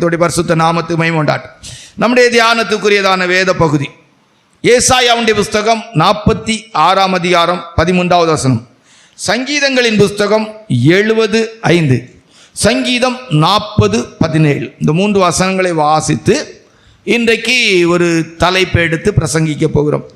கர்த்தருடைய பரிசுத்த நாமத்துக்கு மகிமை உண்டாகட்டும். நம்முடைய தியானத்துக்குரியதான வேத பகுதி ஏசாயாவுடைய புஸ்தகம் 46 அதிகாரம் 13வது வசனம், சங்கீதங்களின் புஸ்தகம் 70:5, சங்கீதம் 40:17. இந்த 3 வசனங்களை வாசித்து இன்றைக்கு ஒரு தலைப்பு எடுத்து பிரசங்கிக்க போகிறோம்.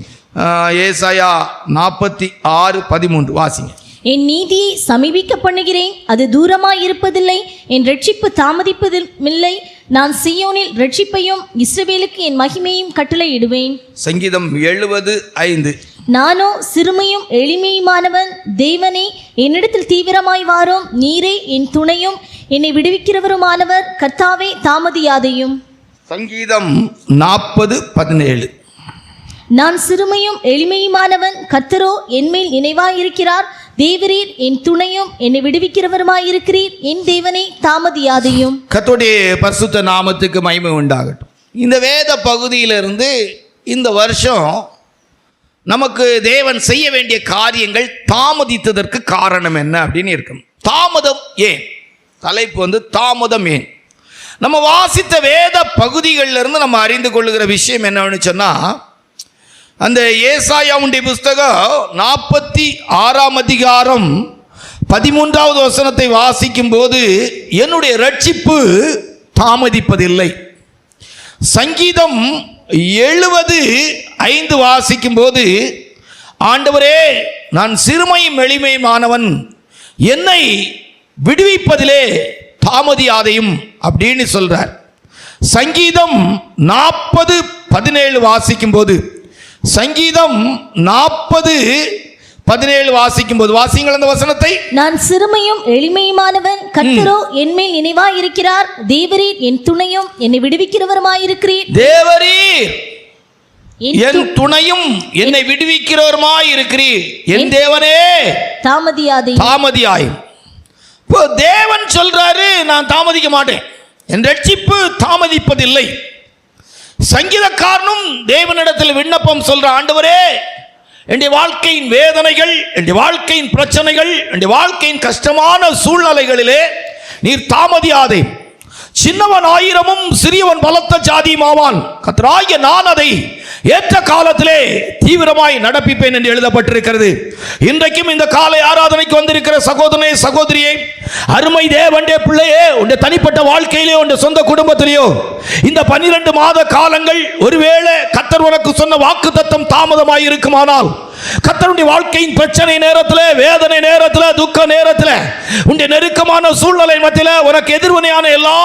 ஏசாயா 46:13 வாசிங்க. என் நீதியை சமீபிக்க பண்ணுகிறேன், அது தூரமாய் இருப்பதில்லை. என் ரட்சிப்பு தாமதிப்பதில்லை. நான் சீயோனில் ரட்சிப்பையும் இஸ்ரவேலுக்கு என் மகிமையும் கட்டளையிடுவேன். சங்கீதம் 70:5. நானோ சிறுமையும் எளிமையுமானவன், தேவனே என்னிடத்தில் தீவிரமாய் வாரும். நீரே என் துணையும் என்னை விடுவிக்கிறவருமானவர், கர்த்தாவே தாமதியாதையும். சங்கீதம் 40:17. நான் சிறுமையும் எளிமையுமானவன், கர்த்தரோ என்மேல் நினைவாயிருக்கிறார். தேவரீர் என் துணையும் என்னை விடுவிக்கிறவருமாயிருக்கிறீர், என் தேவனே தாமதியாதையும். கர்த்தருடைய பரிசுத்த நாமத்துக்கு மகிமை உண்டாகட்டும். இந்த வேத பகுதியிலிருந்து இந்த வருஷம் நமக்கு தேவன் செய்ய வேண்டிய காரியங்கள் தாமதித்ததற்கு காரணம் என்ன அப்படின்னு இருக்கும். தாமதம் ஏன்? தலைப்பு தாமதம் ஏன். நம்ம வாசித்த வேத பகுதிகளிலிருந்து நம்ம அறிந்து கொள்ளுகிற விஷயம் என்னன்னு சொன்னால், அந்த ஏசாயாவுடைய புஸ்தகம் 46 அதிகாரம் 13வது வசனத்தை வாசிக்கும் போது, என்னுடைய ரட்சிப்பு தாமதிப்பதில்லை. சங்கீதம் 70:5 வாசிக்கும் போது, ஆண்டவரே நான் சிறுமையும் எளிமையுமானவன், என்னை விடுவிப்பதிலே தாமதியாதையும் அப்படின்னு சொல்றார். சங்கீதம் 40:17 வாசிக்கும் போது, சங்கீதம் 40:17 வாசிக்கும் போது, வாசிங்கள் அந்த வசனத்தை. நான் சிறுமையும் எளிமையுமானவன், கர்த்தரோ என்மேல் நினைவாயிருக்கிறார். தேவரீர் என் துணையும் என்னை விடுவிக்கிறவருமாயிருக்கிறீர். தேவரீர் என் துணையும் என்னை விடுவிக்கிறவருமாயிருக்கிறீர், என் தேவனே தாமதியாயும். இப்போ தேவன் சொல்றாரு, நான் தாமதிக்க மாட்டேன், என் ரட்சிப்பு தாமதிப்பதில்லை. சங்கீதக்காரனும் தேவனிடத்தில் விண்ணப்பம் சொல்ற, ஆண்டவரே என்னுடைய வாழ்க்கையின் வேதனைகள், என்னுடைய வாழ்க்கையின் பிரச்சனைகள், என்னுடைய வாழ்க்கையின் கஷ்டமான சூழ்நிலைகளிலே நீர் தாமதியாதே. சின்னவன் 1000 சிறியவன் பலத்த ஜாதியுமாவான், கர்த்தராகிய நான் அதை ஏற்ற காலத்திலே தீவிரமாய் நடப்பிப்பேன் என்று எழுதப்பட்டிருக்கிறது. இன்றைக்கும் இந்த காலை ஆராதனைக்கு வந்திருக்கிற சகோதரனே சகோதரியே, அருமை தேவனுடைய பிள்ளையே, உன்னுடைய தனிப்பட்ட வாழ்க்கையிலே, உன்னுடைய சொந்த குடும்பத்திலேயோ இந்த 12 மாத காலங்கள் ஒருவேளை கர்த்தர் உனக்கு சொன்ன வாக்குத்தத்தம் தாமதமாய் இருக்குமானால், கர்த்தருடைய வாழ்க்கையின் பிரச்சனை நேரத்தில், வேதனை நேரத்தில், துக்க நேரத்தில், உன்னுடைய நெருக்கமான சூழ்நிலை மத்தியில், உனக்கு எதிர்வினையான எல்லா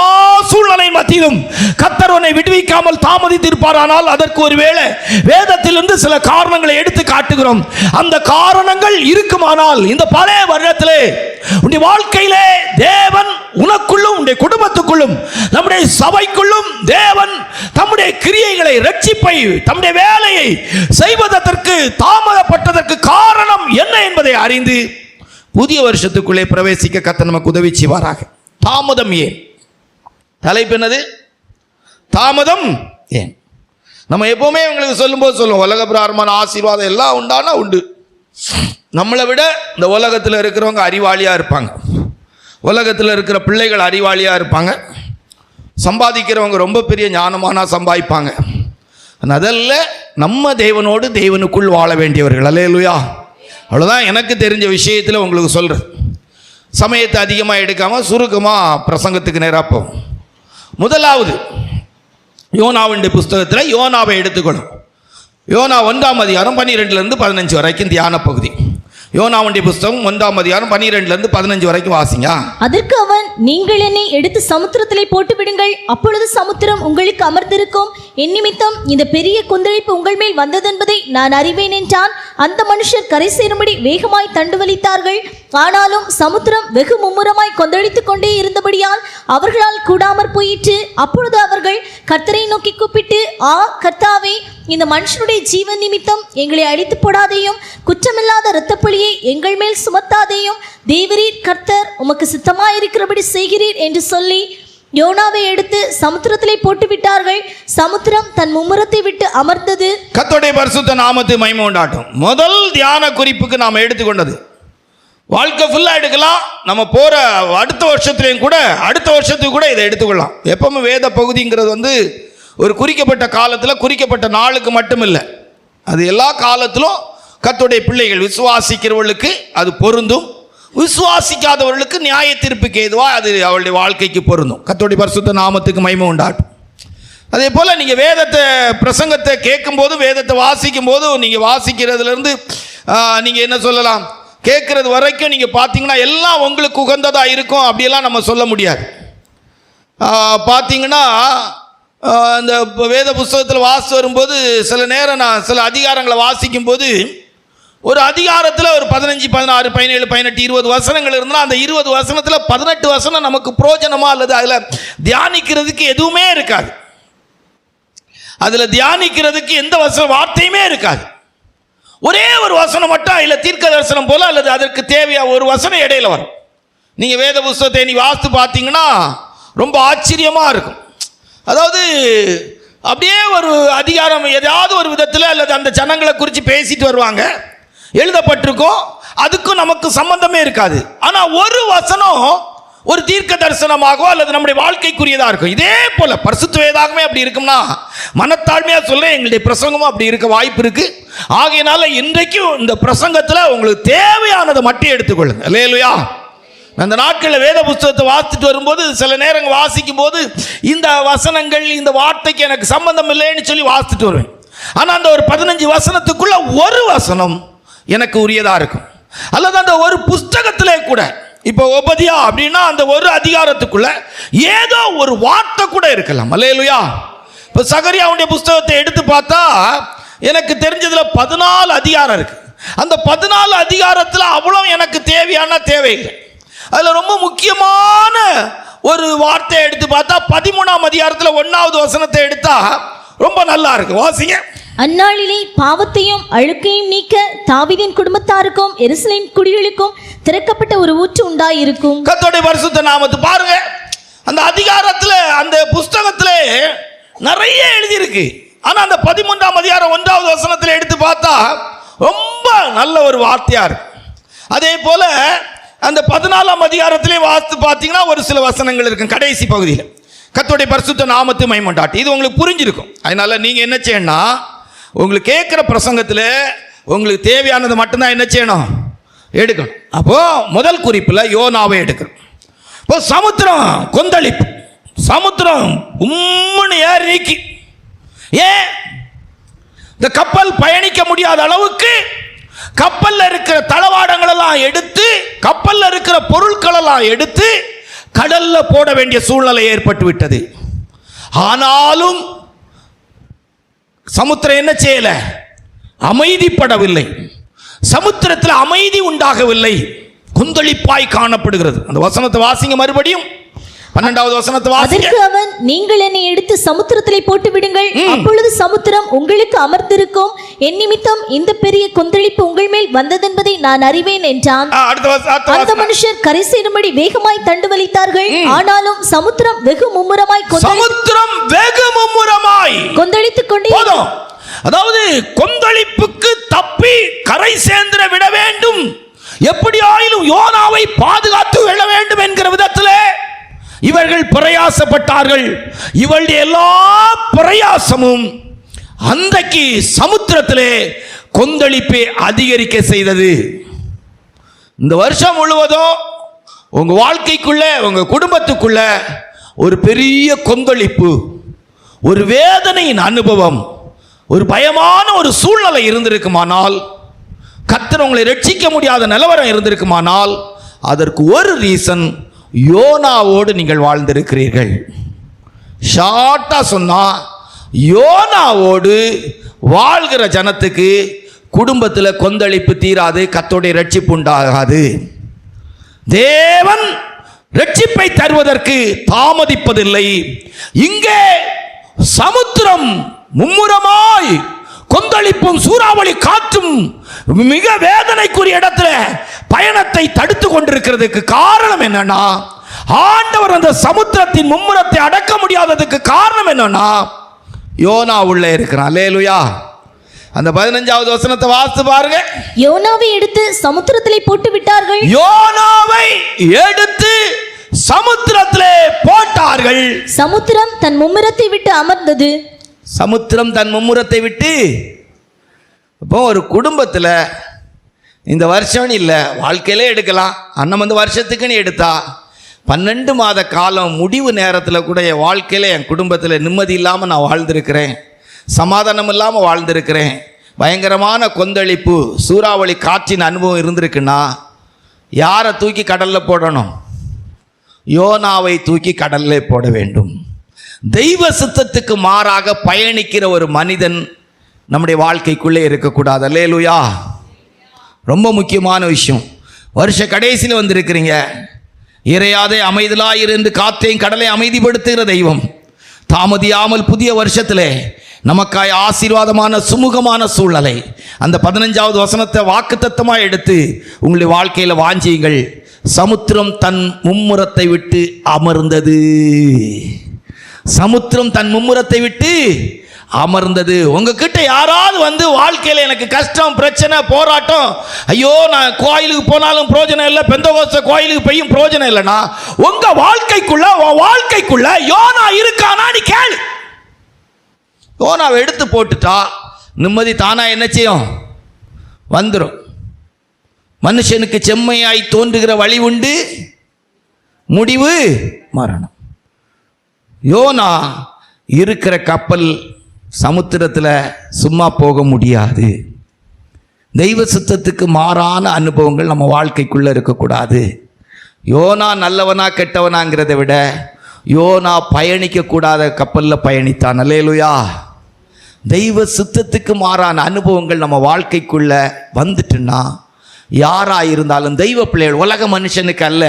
சூழ்நிலை மத்தியிலும் கர்த்தர் உன்னை விடுவிக்காமல் தாமதித்திருப்பாரானால், அதற்கு ஒருவேளை வேதத்திலிருந்து சில காரணங்களை எடுத்து காட்டுகிறோம். அந்த காரணங்கள் இருக்குமானால், இந்த பழைய வருடத்திலே உன்னுடைய வாழ்க்கையிலே தேவன் உனக்குள்ளும் உன்னுடைய குடும்பத்துக்குள்ளும் நம்முடைய சபைக்குள்ளும் தேவன் தம்முடைய கிரியைகளை, ரட்சிப்பை, தம்முடைய வேலையை செய்வதற்கு தாமதப்பட்டதற்கு காரணம் என்ன என்பதை அறிந்து புதிய வருஷத்துக்குள்ளே பிரவேசிக்க கர்த்தர் நமக்கு உதவி செய்வாராக. தாமதம் ஏன்? தலைப்பு என்னது? தாமதம் ஏன். நம்ம எப்பவுமே உங்களுக்கு சொல்லும்போது சொல்லுவோம், உலக பிரகாரமான ஆசீர்வாதம் எல்லாம் உண்டானா உண்டு. நம்மளை விட இந்த உலகத்தில் இருக்கிறவங்க அறிவாளியாக இருப்பாங்க, உலகத்தில் இருக்கிற பிள்ளைகள் அறிவாளியாக இருப்பாங்க, சம்பாதிக்கிறவங்க ரொம்ப பெரிய ஞானமானா சம்பாதிப்பாங்க. அதல்ல, நம்ம தேவனோடு தேவனுக்குள் வாழ வேண்டியவர்கள். அல்லேலூயா. அவ்வளோதான் எனக்கு தெரிஞ்ச விஷயத்தில் உங்களுக்கு சொல்கிறேன். சமயத்தை அதிகமாக எடுக்காமல் சுருக்கமாக பிரசங்கத்துக்கு நேராக போகும். முதலாவது, யோனாவுடைய புஸ்தகத்தில் யோனாவை எடுத்துக்கணும். யோனா 1ஆம் அதிகாரம் 12 15 வரைக்கும் தியான பகுதி. யோனாவுடைய புஸ்தகம் 1ஆம் அதிகாரம் 12 15 வரைக்கும் வாசிங்க. அதற்கு அவன், நீங்கள் என்னை எடுத்து சமுத்திரத்திலே போட்டு விடுங்கள், அப்பொழுது சமுத்திரம் உங்களுக்கு அமர்ந்திருக்கும். என் நிமித்தம் இந்த பெரிய கொந்தளிப்பு உங்கள் மேல் வந்ததென்பதை நான் அறிவேன் என்றான். அந்த மனுஷர் கரை சேரும்படி வேகமாய் தண்டு வலித்தார்கள். ஆனாலும் சமுத்திரம் வெகு மும்முரமாய் கொந்தளித்துக் கொண்டே இருந்தபடியால் அவர்களால் கூடாமற் போயிற்று. அப்பொழுது அவர்கள் கர்த்தரை நோக்கி கூப்பிட்டு, ஆ கர்த்தாவே, இந்த மனுஷனுடைய ஜீவன் நிமித்தம் எங்களை அழித்து போடாதேயும், குற்றமில்லாத இரத்தப்பழியை எங்கள் மேல் சுமத்தாதேயும். தேவரீர் கர்த்தர் உமக்கு சித்தமாயிருக்கிறபடி செய்கிறீர் என்று சொல்லி யோனாவை எடுத்து சமுத்திரத்திலே போட்டு விட்டார்கள். சமுத்திரம் தன் மும்முரத்தை விட்டு அமர்ந்தது. கர்த்தருடைய பரிசுத்த நாமத்துக்கு மகிமை உண்டாகட்டும். முதல் தியான குறிப்புக்கு நாம் எடுத்துக்கொண்டது வாழ்க்கை ஃபுல்லாக எடுக்கலாம். நம்ம போகிற அடுத்த வருஷத்துக்கு கூட இதை எடுத்துக்கொள்ளலாம். எப்பவுமே வேத பகுதிங்கிறது வந்து ஒரு குறிக்கப்பட்ட காலத்தில் குறிக்கப்பட்ட நாளுக்கு மட்டும் இல்லை, அது எல்லா காலத்திலும் கர்த்தருடைய பிள்ளைகள் விசுவாசிக்கிறவர்களுக்கு அது பொருந்தும், விசுவாசிக்காதவர்களுக்கு நியாய தீர்ப்புக்கு ஏதுவாக அது அவளுடைய வாழ்க்கைக்கு பொருந்தும். கர்த்தருடைய பரிசுத்த நாமத்துக்கு மகிமை உண்டாட்டும். அதே போல் நீங்கள் பிரசங்கத்தை கேட்கும்போது, வேதத்தை வாசிக்கும் போது, நீங்கள் வாசிக்கிறதுலேருந்து நீங்கள் என்ன சொல்லலாம், கேட்குறது வரைக்கும் நீங்கள் பார்த்தீங்கன்னா எல்லாம் உங்களுக்கு உகந்ததாக இருக்கும் அப்படியெல்லாம் நம்ம சொல்ல முடியாது. பார்த்தீங்கன்னா இந்த வேத புஸ்தகத்தில் வாசி வரும்போது சில நேரம் நான் சில அதிகாரங்களை வாசிக்கும்போது ஒரு அதிகாரத்தில் ஒரு 15, 16, 17, 18, 20 வசனங்கள் இருந்தால் அந்த 20 வசனத்தில் 18 வசனம் நமக்கு பிரயோஜனமா அல்லது அதில் தியானிக்கிறதுக்கு எதுவுமே இருக்காது. அதில் தியானிக்கிறதுக்கு எந்த வார்த்தையுமே இருக்காது. ஒரே ஒரு வசனம் மட்டும் இல்லை, தீர்க்க தரிசனம் போல அல்லது அதற்கு தேவையான ஒரு வசனம் இடையில வரும். நீங்கள் வேத புஸ்தகத்தை நீ வாசித்து பார்த்தீங்கன்னா ரொம்ப ஆச்சரியமாக இருக்கும். அதாவது அப்படியே ஒரு அதிகாரம் ஏதாவது ஒரு விதத்தில் அல்லது அந்த ஜனங்களை குறித்து பேசிட்டு வருவாங்க, எழுதப்பட்டிருக்கோம், அதுக்கும் நமக்கு சம்பந்தமே இருக்காது. ஆனால் ஒரு வசனம் ஒரு தீர்க்க தரிசனமாகவோ அல்லது நம்முடைய வாழ்க்கைக்குரியதாக இருக்கும். இதே போல பரிசுத்த வேதாகமே அப்படி இருக்கும்னா மனத்தாழ்மையாக சொல்கிறேன், எங்களுடைய பிரசங்கமும் அப்படி இருக்க வாய்ப்பு இருக்குது. ஆகையினால இன்றைக்கும் இந்த பிரசங்கத்தில் உங்களுக்கு தேவையானதை மட்டும் எடுத்துக்கொள்ளுங்க. அல்லேலூயா. அந்த நாட்களில் வேத புஸ்தகத்தை வாசித்துட்டு வரும்போது சில நேரங்கள் வாசிக்கும் போது இந்த வசனங்கள் இந்த வார்த்தைக்கு எனக்கு சம்பந்தம் இல்லைன்னு சொல்லி வாசித்துட்டு வருவேன். ஆனால் அந்த ஒரு 15 வசனத்துக்குள்ள ஒரு வசனம் எனக்கு உரியதாக இருக்கும். அல்லது அந்த ஒரு புஸ்தகத்திலே கூட, இப்போ உபதியா அப்படின்னா அந்த ஒரு அதிகாரத்துக்குள்ள ஏதோ ஒரு வார்த்தை கூட இருக்கலாம். அல்லேலூயா. இப்போ சகரியாவுடைய புஸ்தகத்தை எடுத்து பார்த்தா எனக்கு தெரிஞ்சதில் 14 அதிகாரம் இருக்கு. அந்த 14 அதிகாரத்தில் அவ்வளோ எனக்கு தேவையில்லை. அதில் ரொம்ப முக்கியமான ஒரு வார்த்தையை எடுத்து பார்த்தா 13ஆம் அதிகாரத்தில் 1வது வசனத்தை எடுத்தா ரொம்ப நல்லா இருக்கு. வாசிங்க. அந்நாளிலே பாவத்தையும் அழுக்கையும் நீக்க தாவீதின் குடும்பத்தாருக்கும் எருசலேம் குடிகளுக்கும் திறக்கப்பட்ட ஒரு ஊற்று உண்டாயிருக்கும். கர்த்தருடைய பரிசுத்த நாமத்தை பாருங்க. அந்த அதிகாரத்தில் அந்த புஸ்தகத்தில் நிறைய எழுதியிருக்கு. ஆனால் அந்த 13ஆம் அதிகாரம் 1வது வசனத்தில் எடுத்து பார்த்தா ரொம்ப நல்ல ஒரு வார்த்தையா இருக்கு. அதே போல அந்த 14ஆம் அதிகாரத்திலே வாசித்து பார்த்தீங்கன்னா ஒரு சில வசனங்கள் இருக்கு கடைசி பகுதியில். கர்த்தருடைய பரிசுத்த நாமத்தை மகிமை உண்டாட்டும். இது உங்களுக்கு புரிஞ்சிருக்கும். அதனால நீங்க என்ன செய்யணும்னா, உங்களுக்கு கேட்குற பிரசங்கத்தில் உங்களுக்கு தேவையானது மட்டும்தான் என்ன செய்யணும், எடுக்கணும். அப்போ முதல் குறிப்பில் யோனாவை எடுக்கணும். இப்போ சமுத்திரம் கொந்தளிப்பு, சமுத்திரம் உம்முன்னு ஏறி நீக்கி, ஏன் இந்த கப்பல் பயணிக்க முடியாத அளவுக்கு கப்பல்ல இருக்கிற தளவாடங்கள் எல்லாம் எடுத்து, கப்பல்ல இருக்கிற பொருட்கள் எல்லாம் எடுத்து கடல்ல போட வேண்டிய சூழ்நிலை ஏற்பட்டு விட்டது. ஆனாலும் சமுத்திரம் என்ன செய்யல, அமைதிப்படவில்லை. சமுத்திரத்தில் அமைதி உண்டாகவில்லை, கொந்தளிப்பாய் காணப்படுகிறது. அந்த வசனத்தை வாசிங்க மறுபடியும், 12வது வசனத்தை வாசிங்க. அதற்கு அவன், நீங்கள் என்னை எடுத்து சமுத்திரத்திலே போட்டு விடுங்கள், அப்பொழுது சமுத்திரம் உங்களுக்கு அமர்ந்திருக்கும், என் நிமித்தம் இந்த பெரிய கொந்தளிப்பு உங்கள் மேல் வந்ததென்பதை நான் அறிவேன் என்றான். அந்த மனுஷர் கரை சேரும்படி வேகமாய் தண்டு வலித்தார்கள். ஆனாலும் சமுத்திரம் வெகு மும்முரமாய் கொந்தளித்துக் கொண்டே. அதாவது கொந்தளிப்புக்கு தப்பி கரை சேர்ந்திட விட வேண்டும், எப்படி ஆயிலும் யோனாவை பாதுகாத்து விட வேண்டும் என்கிற விதத்திலே இவர்கள் பிரயாசப்பட்டார்கள். இவளுடைய எல்லா பிரயாசமும் அன்றைக்கு சமுத்திரத்திலே கொந்தளிப்பை அதிகரிக்க செய்தது. இந்த வருஷம் முழுவதும் உங்க வாழ்க்கைக்குள்ள, உங்க குடும்பத்துக்குள்ள ஒரு பெரிய கொந்தளிப்பு, ஒரு வேதனையின் அனுபவம், ஒரு பயமான ஒரு சூழ்நிலை இருந்திருக்குமானால், கர்த்தர் உங்களை ரட்சிக்க முடியாத நிலவரம் இருந்திருக்குமானால், அதற்கு ஒரு ரீசன், யோனாவோடு நீங்கள் வாழ்ந்திருக்கிறீர்கள். ஷார்ட்டா சொன்னா, யோனாவோடு வாழ்கிற ஜனத்துக்கு குடும்பத்தில் கொந்தளிப்பு தீராது, கர்த்தருடைய ரட்சிப்பு உண்டாகாது. தேவன் ரட்சிப்பை தருவதற்கு தாமதிப்பதில்லை. இங்கே சமுத்திரம் மும்முரமாய் கொந்தளிப்பும் சூறாவளி காற்றும் மிக வேதனைக்குரிய இடத்துல பயணத்தை தடுத்து கொண்டிருக்கிறதுக்கு காரணம் என்னன்னா, ஆண்டவர் அந்த சமுத்திரத்தின் மும்முரத்தை அடக்க முடியாததுக்கு காரணம் என்னன்னா, யோனா உள்ளே இருக்கிறான். அல்லேலூயா. அந்த 15வது வசனத்தை வாசித்து பாருங்க. யோனாவை எடுத்து சமுத்திரத்திலே போட்டு விட்டார்கள். யோனாவை எடுத்து சமுத்திரத்திலே போட்டார்கள். சமுத்திரம் தன் மும்முரத்தை விட்டு அமர்ந்தது. சமுத்திரம் தன் மும்முரத்தை விட்டு. இப்போ ஒரு குடும்பத்தில் இந்த வருஷம் இல்லை, வாழ்க்கையிலே எடுக்கலாம். அண்ணன் வந்து வருஷத்துக்குன்னு எடுத்தா 12 மாத காலம் முடிவு நேரத்தில் கூட என் வாழ்க்கையில் என் குடும்பத்தில் நிம்மதி இல்லாமல் நான் வாழ்ந்திருக்கிறேன், சமாதானம் இல்லாமல் வாழ்ந்திருக்கிறேன். பயங்கரமான கொந்தளிப்பு, சூறாவளி காற்றின் அனுபவம் இருந்திருக்குன்னா யாரை தூக்கி கடலில் போடணும்? யோனாவை தூக்கி கடலில் போட வேண்டும். தெய்வ சித்தத்துக்கு மாறாக பயணிக்கிற ஒரு மனிதன் நம்முடைய வாழ்க்கைக்குள்ளே இருக்கக்கூடாது. அல்லேலூயா. ரொம்ப முக்கியமான விஷயம். வருஷ கடைசியில் வந்திருக்கிறீங்க. இறையாதே அமைதலாயிரு என்று காற்றையும் கடலை அமைதிப்படுத்துகிற தெய்வம் தாமதியாமல் புதிய வருஷத்திலே நமக்காய் ஆசீர்வாதமான சுமூகமான சூழ்நிலை, அந்த 15வது வசனத்தை வாக்குத்தத்தமாக எடுத்து உங்களுடைய வாழ்க்கையில் வாஞ்சியுங்கள். சமுத்திரம் தன் மும்முரத்தை விட்டு அமர்ந்தது. சமுத்திரம் தன் மும்முரத்தை விட்டு அமர்ந்தது. உங்ககிட்ட யாராவது வந்து வாழ்க்கையில் எனக்கு கஷ்டம், பிரச்சனை, போராட்டம், ஐயோ நான் கோயிலுக்கு போனாலும் பிரயோஜனம் இல்லை, பெந்தகோஸ்தே கோயிலுக்கு போயும் பிரயோஜனம் இல்லைன்னா உங்க வாழ்க்கைக்குள்ள யோனா இருக்கானா நீ கேளு. யோனாவை எடுத்து போட்டுட்டா நிம்மதி தானா என்ன செய்யும்? வந்துடும். மனுஷனுக்கு செம்மையாய் தோன்றுகிற வழி உண்டு, முடிவு மரணம். யோனா இருக்கிற கப்பல் சமுத்திரத்தில் சும்மா போக முடியாது. தெய்வ சித்தத்துக்கு மாறான அனுபவங்கள் நம்ம வாழ்க்கைக்குள்ளே இருக்கக்கூடாது. யோனா நல்லவனா கெட்டவனாங்கிறத விட யோனா பயணிக்கக்கூடாத கப்பலில் பயணித்தான். அல்லேலூயா. தெய்வ சித்தத்துக்கு மாறான அனுபவங்கள் நம்ம வாழ்க்கைக்குள்ளே வந்துட்டுன்னா யாராக இருந்தாலும் தெய்வ பிள்ளைகள், உலக மனுஷனுக்கு அல்ல.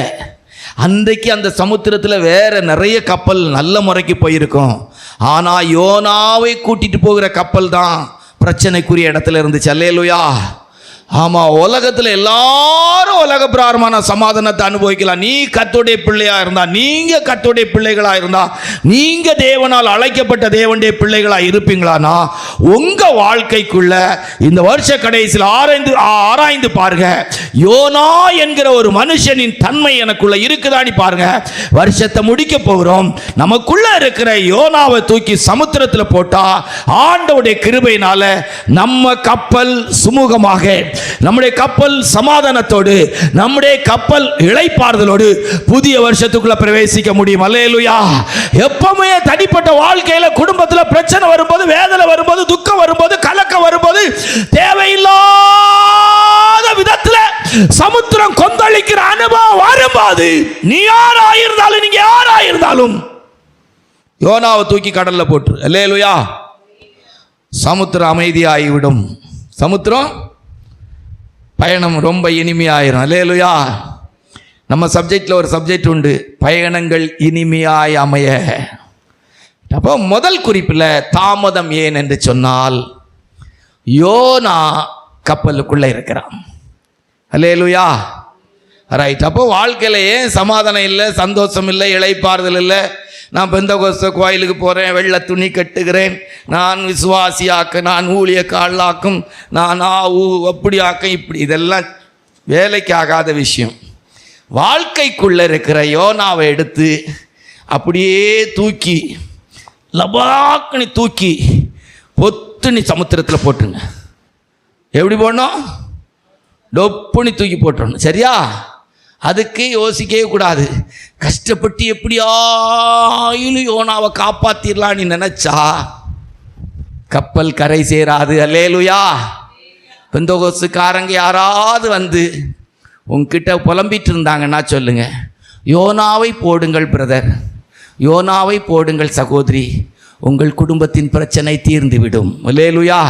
அன்றைக்கு அந்த சமுத்திரத்தில் வேற நிறைய கப்பல் நல்ல முறைக்கு போயிருக்கும். ஆனால் யோனாவை கூட்டிட்டு போகிற கப்பல் தான் பிரச்சனைக்குரிய இடத்துல இருந்துச்சு. அல்லேலூயா. ஆமாம், உலகத்தில் எல்லாரும் உலக பிராரமான சமாதானத்தை அனுபவிக்கலாம். நீ கர்த்தருடைய பிள்ளையாக இருந்தா, நீங்கள் கர்த்தருடைய பிள்ளைகளாக இருந்தா, நீங்கள் தேவனால் அழைக்கப்பட்ட தேவனுடைய பிள்ளைகளாக இருப்பீங்களானா உங்கள் வாழ்க்கைக்குள்ள இந்த வருஷ கடைசியில் ஆராய்ந்து பாருங்க. யோனா என்கிற ஒரு மனுஷனின் தன்மை எனக்குள்ள இருக்குதான்னு பாருங்க. வருஷத்தை முடிக்க போகிறோம். நமக்குள்ள இருக்கிற யோனாவை தூக்கி சமுத்திரத்தில் போட்டா ஆண்டவருடைய கிருபையினால நம்ம கப்பல் சுமூகமாக, நம்முடைய கப்பல் சமாதானத்தோடு, நம்முடைய கப்பல் இளைப்பாறுதலோடு புதிய வருஷத்துக்குள்ள பிரவேசிக்க முடியும். அல்லேலூயா. எப்பவுமே தனிப்பட்ட வாழ்க்கையில குடும்பத்தில் பிரச்சனை வரும்போது, வேதனை வரும்போது, துக்கம் வரும்போது, கலக்கம் வரும்போது, தேவையில்லாத விதத்தில் சமுத்திரம் கொந்தளிக்கிற அனுபவம் வரும்போது நீ யாராயிருந்தாலும், நீங்க யாராயிருந்தாலும் யோனாவை தூக்கி கடல்ல போட்டு. அல்லேலூயா. சமுத்திரம் அமைதியாகிவிடும். சமுத்திரம் பயணம் ரொம்ப இனிமையாயிரும். அல்லேலூயா. நம்ம சப்ஜெக்டில் ஒரு சப்ஜெக்ட் உண்டு, பயணங்கள் இனிமையாய் அமைய. அப்போ முதல் குறிப்பில் தாமதம் ஏன் என்று சொன்னால் யோனா கப்பலுக்குள்ளே இருக்கிறான். அல்லேலூயா. ரைட். அப்போ வாழ்க்கையில் ஏன் சமாதானம் இல்லை, சந்தோஷம் இல்லை, இளைப்பாறுதல் இல்லை? நான் பெந்தகோஸ்தே கோயிலுக்கு போகிறேன், வெள்ளை துணி கட்டுகிறேன், நான் விசுவாசியாக்க, நான் ஊழியக்காரளாக்கும், நான் அப்படி ஆக்க, இப்படி, இதெல்லாம் வேலைக்கு ஆகாத விஷயம். வாழ்க்கைக்குள்ளே இருக்கிற யோனாவை எடுத்து அப்படியே தூக்கி லபாக்குனி தூக்கி பொத்துனி சமுத்திரத்தில் போட்டுங்க. எப்படி போடணும்? டொப்புனி தூக்கி போட்டுடணும். சரியா? அதுக்கு யோசிக்கவே கூடாது. கஷ்டப்பட்டு எப்படியாயிலும் யோனாவை காப்பாத்திரலான்னு நினைச்சா கப்பல் கரை சேராது. அல்லேலூயா. பெந்தகோஸ்துக்காரங்க யாராவது வந்து உங்ககிட்ட புலம்பிட்டு இருந்தாங்கன்னா சொல்லுங்க, யோனாவை போடுங்கள் பிரதர், யோனாவை போடுங்கள் சகோதரி, உங்கள் குடும்பத்தின் பிரச்சனை தீர்ந்துவிடும். அல்லேலூயா.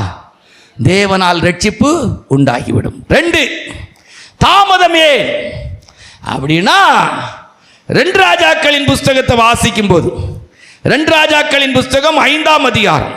தேவனால் ரட்சிப்பு உண்டாகிவிடும். 2 தாமதமே அப்படின்னா 2 ராஜாக்களின் புஸ்தகத்தை வாசிக்கும் போது, 2 ராஜாக்களின் புஸ்தகம் 5ஆம் அதிகாரம்,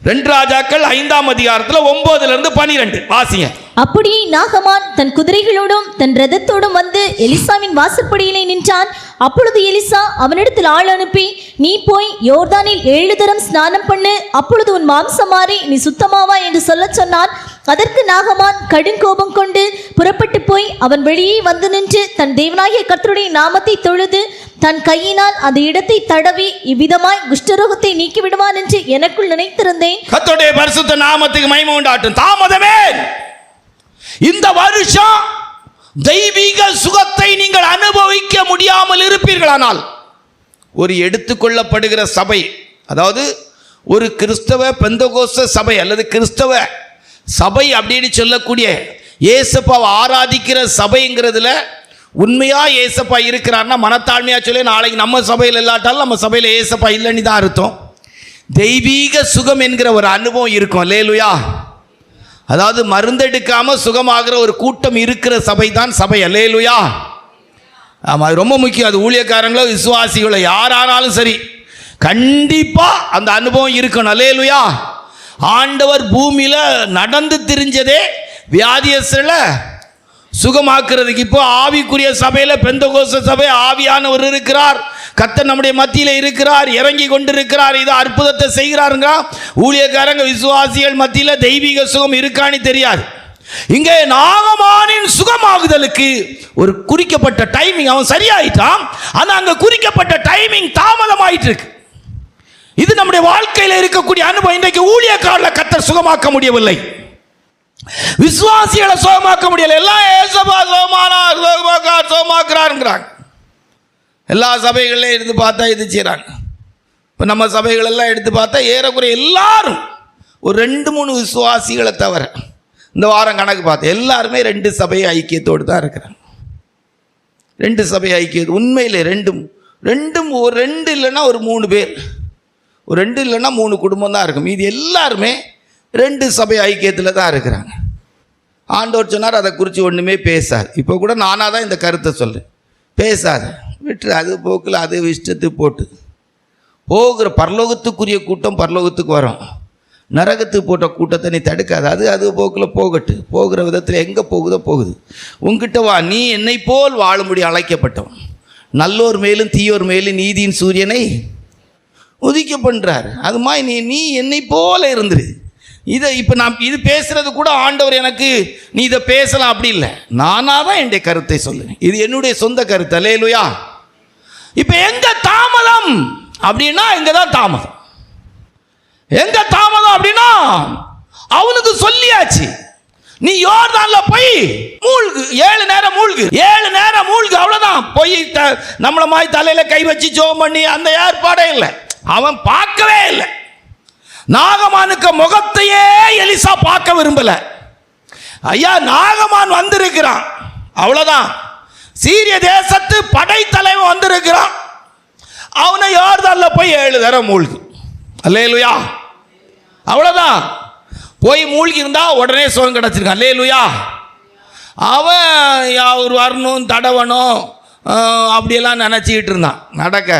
2 ராஜாக்கள் 5ஆம் அதிகாரத்தில் 9 - 12 வாசிங்க. அப்படியே நாகமான் தன் குதிரைகளோடும் தன் ரதத்தோடும் வந்து எலிசாவின் வாசற்படியிலே நின்றான். அப்பொழுது எலிசா அவனிடத்தில் ஆள் அனுப்பி, நீ போய் யோர்தானில் 7 தரம் ஸ்நானம் பண்ணு, அப்பொழுது உன் மாம்சம் மாறி நீ சுத்தமாவா என்று சொல்லச் சொன்னான். அதற்கு நாகமான் கடுங்கோபம் கொண்டு புறப்பட்டு போய் அவன் வெளியே வந்து நின்று தன் தேவனாகிய கர்த்தருடைய நாமத்தை தொழுது தன் கையினால் அந்த இடத்தை தடவி இவ்விதமாய் குஷ்டரோகத்தை நீக்கிவிடுவான் என்று எனக்குள் நினைத்திருந்தேன். கர்த்தருடைய பரிசுத்த நாமத்துக்கு மகிமை உண்டாகட்டும். தாமதமே, இந்த வருஷம் தெய்வீக சுகத்தை நீங்கள் அனுபவிக்க முடியாமல் இருப்பீர்களானால், ஒரு எடுத்துக்கொள்ளப்படுகிற சபை, அதாவது ஒரு கிறிஸ்தவ பெந்தகோஸ்த சபை அல்லது கிறிஸ்தவ சபை அப்படின்னு சொல்லக்கூடிய ஏசப்பாவை ஆராதிக்கிற சபைங்கிறதுல உண்மையா ஏசப்பா இருக்கிறார்னா மனத்தாழ்மையா சொல்லி நாளைக்கு நம்ம சபையில் இல்லாட்டாலும் நம்ம சபையில் ஏசப்பா இல்லைன்னு தான் அர்த்தம். தெய்வீக சுகம் என்கிற ஒரு அனுபவம் இருக்கும். அல்லேலூயா. அதாவது மருந்தெடுக்காம சுகமாகிற ஒரு கூட்டம் இருக்கிற சபை தான் சபை. அல்லேலூயா. ஆமாம், அது ரொம்ப முக்கியம். அது ஊழியக்காரங்களோ விசுவாசிகளோ யாரானாலும் சரி, கண்டிப்பா அந்த அனுபவம் இருக்கணும். அல்லேலூயா. ஆண்டவர் பூமியில நடந்து திரிஞ்சதே வியாதியஸ்தர்களை சுகமாக்குறதுக்கு. இப்போ ஆவிக்குரிய சபையில பெந்தகோஸ்த சபை ஆவியானவர் இருக்கிறார், கர்த்தர் நம்முடைய மத்தியில இருக்கிறார், இறங்கி கொண்டிருக்கிறார், இது அற்புதத்தை செய்கிறாருங்க. ஊழியக்காரங்க விசுவாசிகள் மத்தியில தெய்வீக சுகம் இருக்கான்னு தெரியாது. இங்கே நாகமானின் சுகமாகுதலுக்கு ஒரு குறிக்கப்பட்ட டைமிங், அவன் சரியாயிட்டான், ஆனா அங்க குறிக்கப்பட்ட டைமிங் தாமதம் ஆயிட்டு இருக்கு. இது நம்முடைய வாழ்க்கையில் இருக்கக்கூடிய அனுபவம். இன்றைக்கு ஊழியக்காரர்களை கர்த்தர் சுகமாக்க முடியவில்லை, விசுவாசிகளை சுகமாக்க முடியல. எல்லாம் ஏசப்பா சுகமானார், சுகமாக்குறாருங்கிறாங்க. எல்லா சபைகள்லையும் எடுத்து பார்த்தா இது செய்கிறாங்க. இப்போ நம்ம சபைகள் எல்லாம் எடுத்து பார்த்தா ஏறக்குறைய எல்லாரும் ஒரு 2-3 விசுவாசிகளை தவிர இந்த வாரம் கணக்கு பார்த்து எல்லாருமே 2 சபை ஐக்கியத்தோடு தான் இருக்கிறாங்க. 2 சபை ஐக்கியம் உண்மையில் ரெண்டும் ஒரு 2 இல்லைன்னா ஒரு 3 பேர், ஒரு 2 இல்லைன்னா 3 குடும்பம் தான் இருக்கும். இது எல்லாருமே 2 சபை ஐக்கியத்தில் தான் இருக்கிறாங்க. ஆண்டவர் சொன்னார் அதை குறித்து ஒன்றுமே பேசாது. இப்போ கூட நானாக தான் இந்த கருத்தை சொல்கிறேன், பேசாத விட்டு அது போக்கில் அது இஷ்டத்து போட்டு போகிற பரலோகத்துக்குரிய கூட்டம் பரலோகத்துக்கு வரும், நரகத்துக்கு போட்ட கூட்டத்தை நீ தடுக்காது. அது போக்கில் போகட்டு, போகிற விதத்தில் எங்கே போகுதோ போகுது. உங்ககிட்ட வா, நீ என்னை போல் வாழும்படி அழைக்கப்பட்டவன், நல்லோர் மேலும் தீயோர் மேலும் நீதியின் சூரியனை உதிக்க பண்ணுறாரு. அது மாதிரி நீ என்னை போல இருந்துரு. இதை இப்போ நான் இது பேசுறது கூட ஆண்டவர் எனக்கு நீ இதை பேசலாம் அப்படி இல்லை, நானாக தான் என்னுடைய கருத்தை சொல்லுவேன். இது என்னுடைய சொந்த கருத்து. அல்லேலூயா. இப்போ எங்க தாமதம் அப்படின்னா இங்கே தான் தாமதம். எங்க தாமதம் அப்படின்னா அவனுக்கு சொல்லியாச்சு, நீ யோர்தான்ல போய் மூழ்கு, 7 நேரம் மூழ்கு, 7 நேரம் மூழ்கு, அவ்வளோதான். போய் நம்மளை மாதிரி தலையில் கை வச்சு ஜெபம் பண்ணி அந்த ஏற்பாடே இல்லை. அவன் பார்க்கவே இல்லை. நாகமானுக்கு முகத்தையே எலிசா பார்க்க விரும்பல. ஐயா, நாகமான் வந்திருக்கிறான், அவ்வளவுதான். சீரிய தேசத்து படைத்தலைவன் வந்திருக்கிறான், அவனை யோர்தான்ல போய் 7 தரம் மூழ்கு. அல்லேலூயா. அவ்வளவுதான். போய் மூழ்கி இருந்தா உடனே சுகம் கிடைச்சிருக்கான். அல்லேலூயா. அவன் அவர் வரணும் தடவணும் அப்படியெல்லாம் நினச்சிக்கிட்டு இருந்தான். நடக்க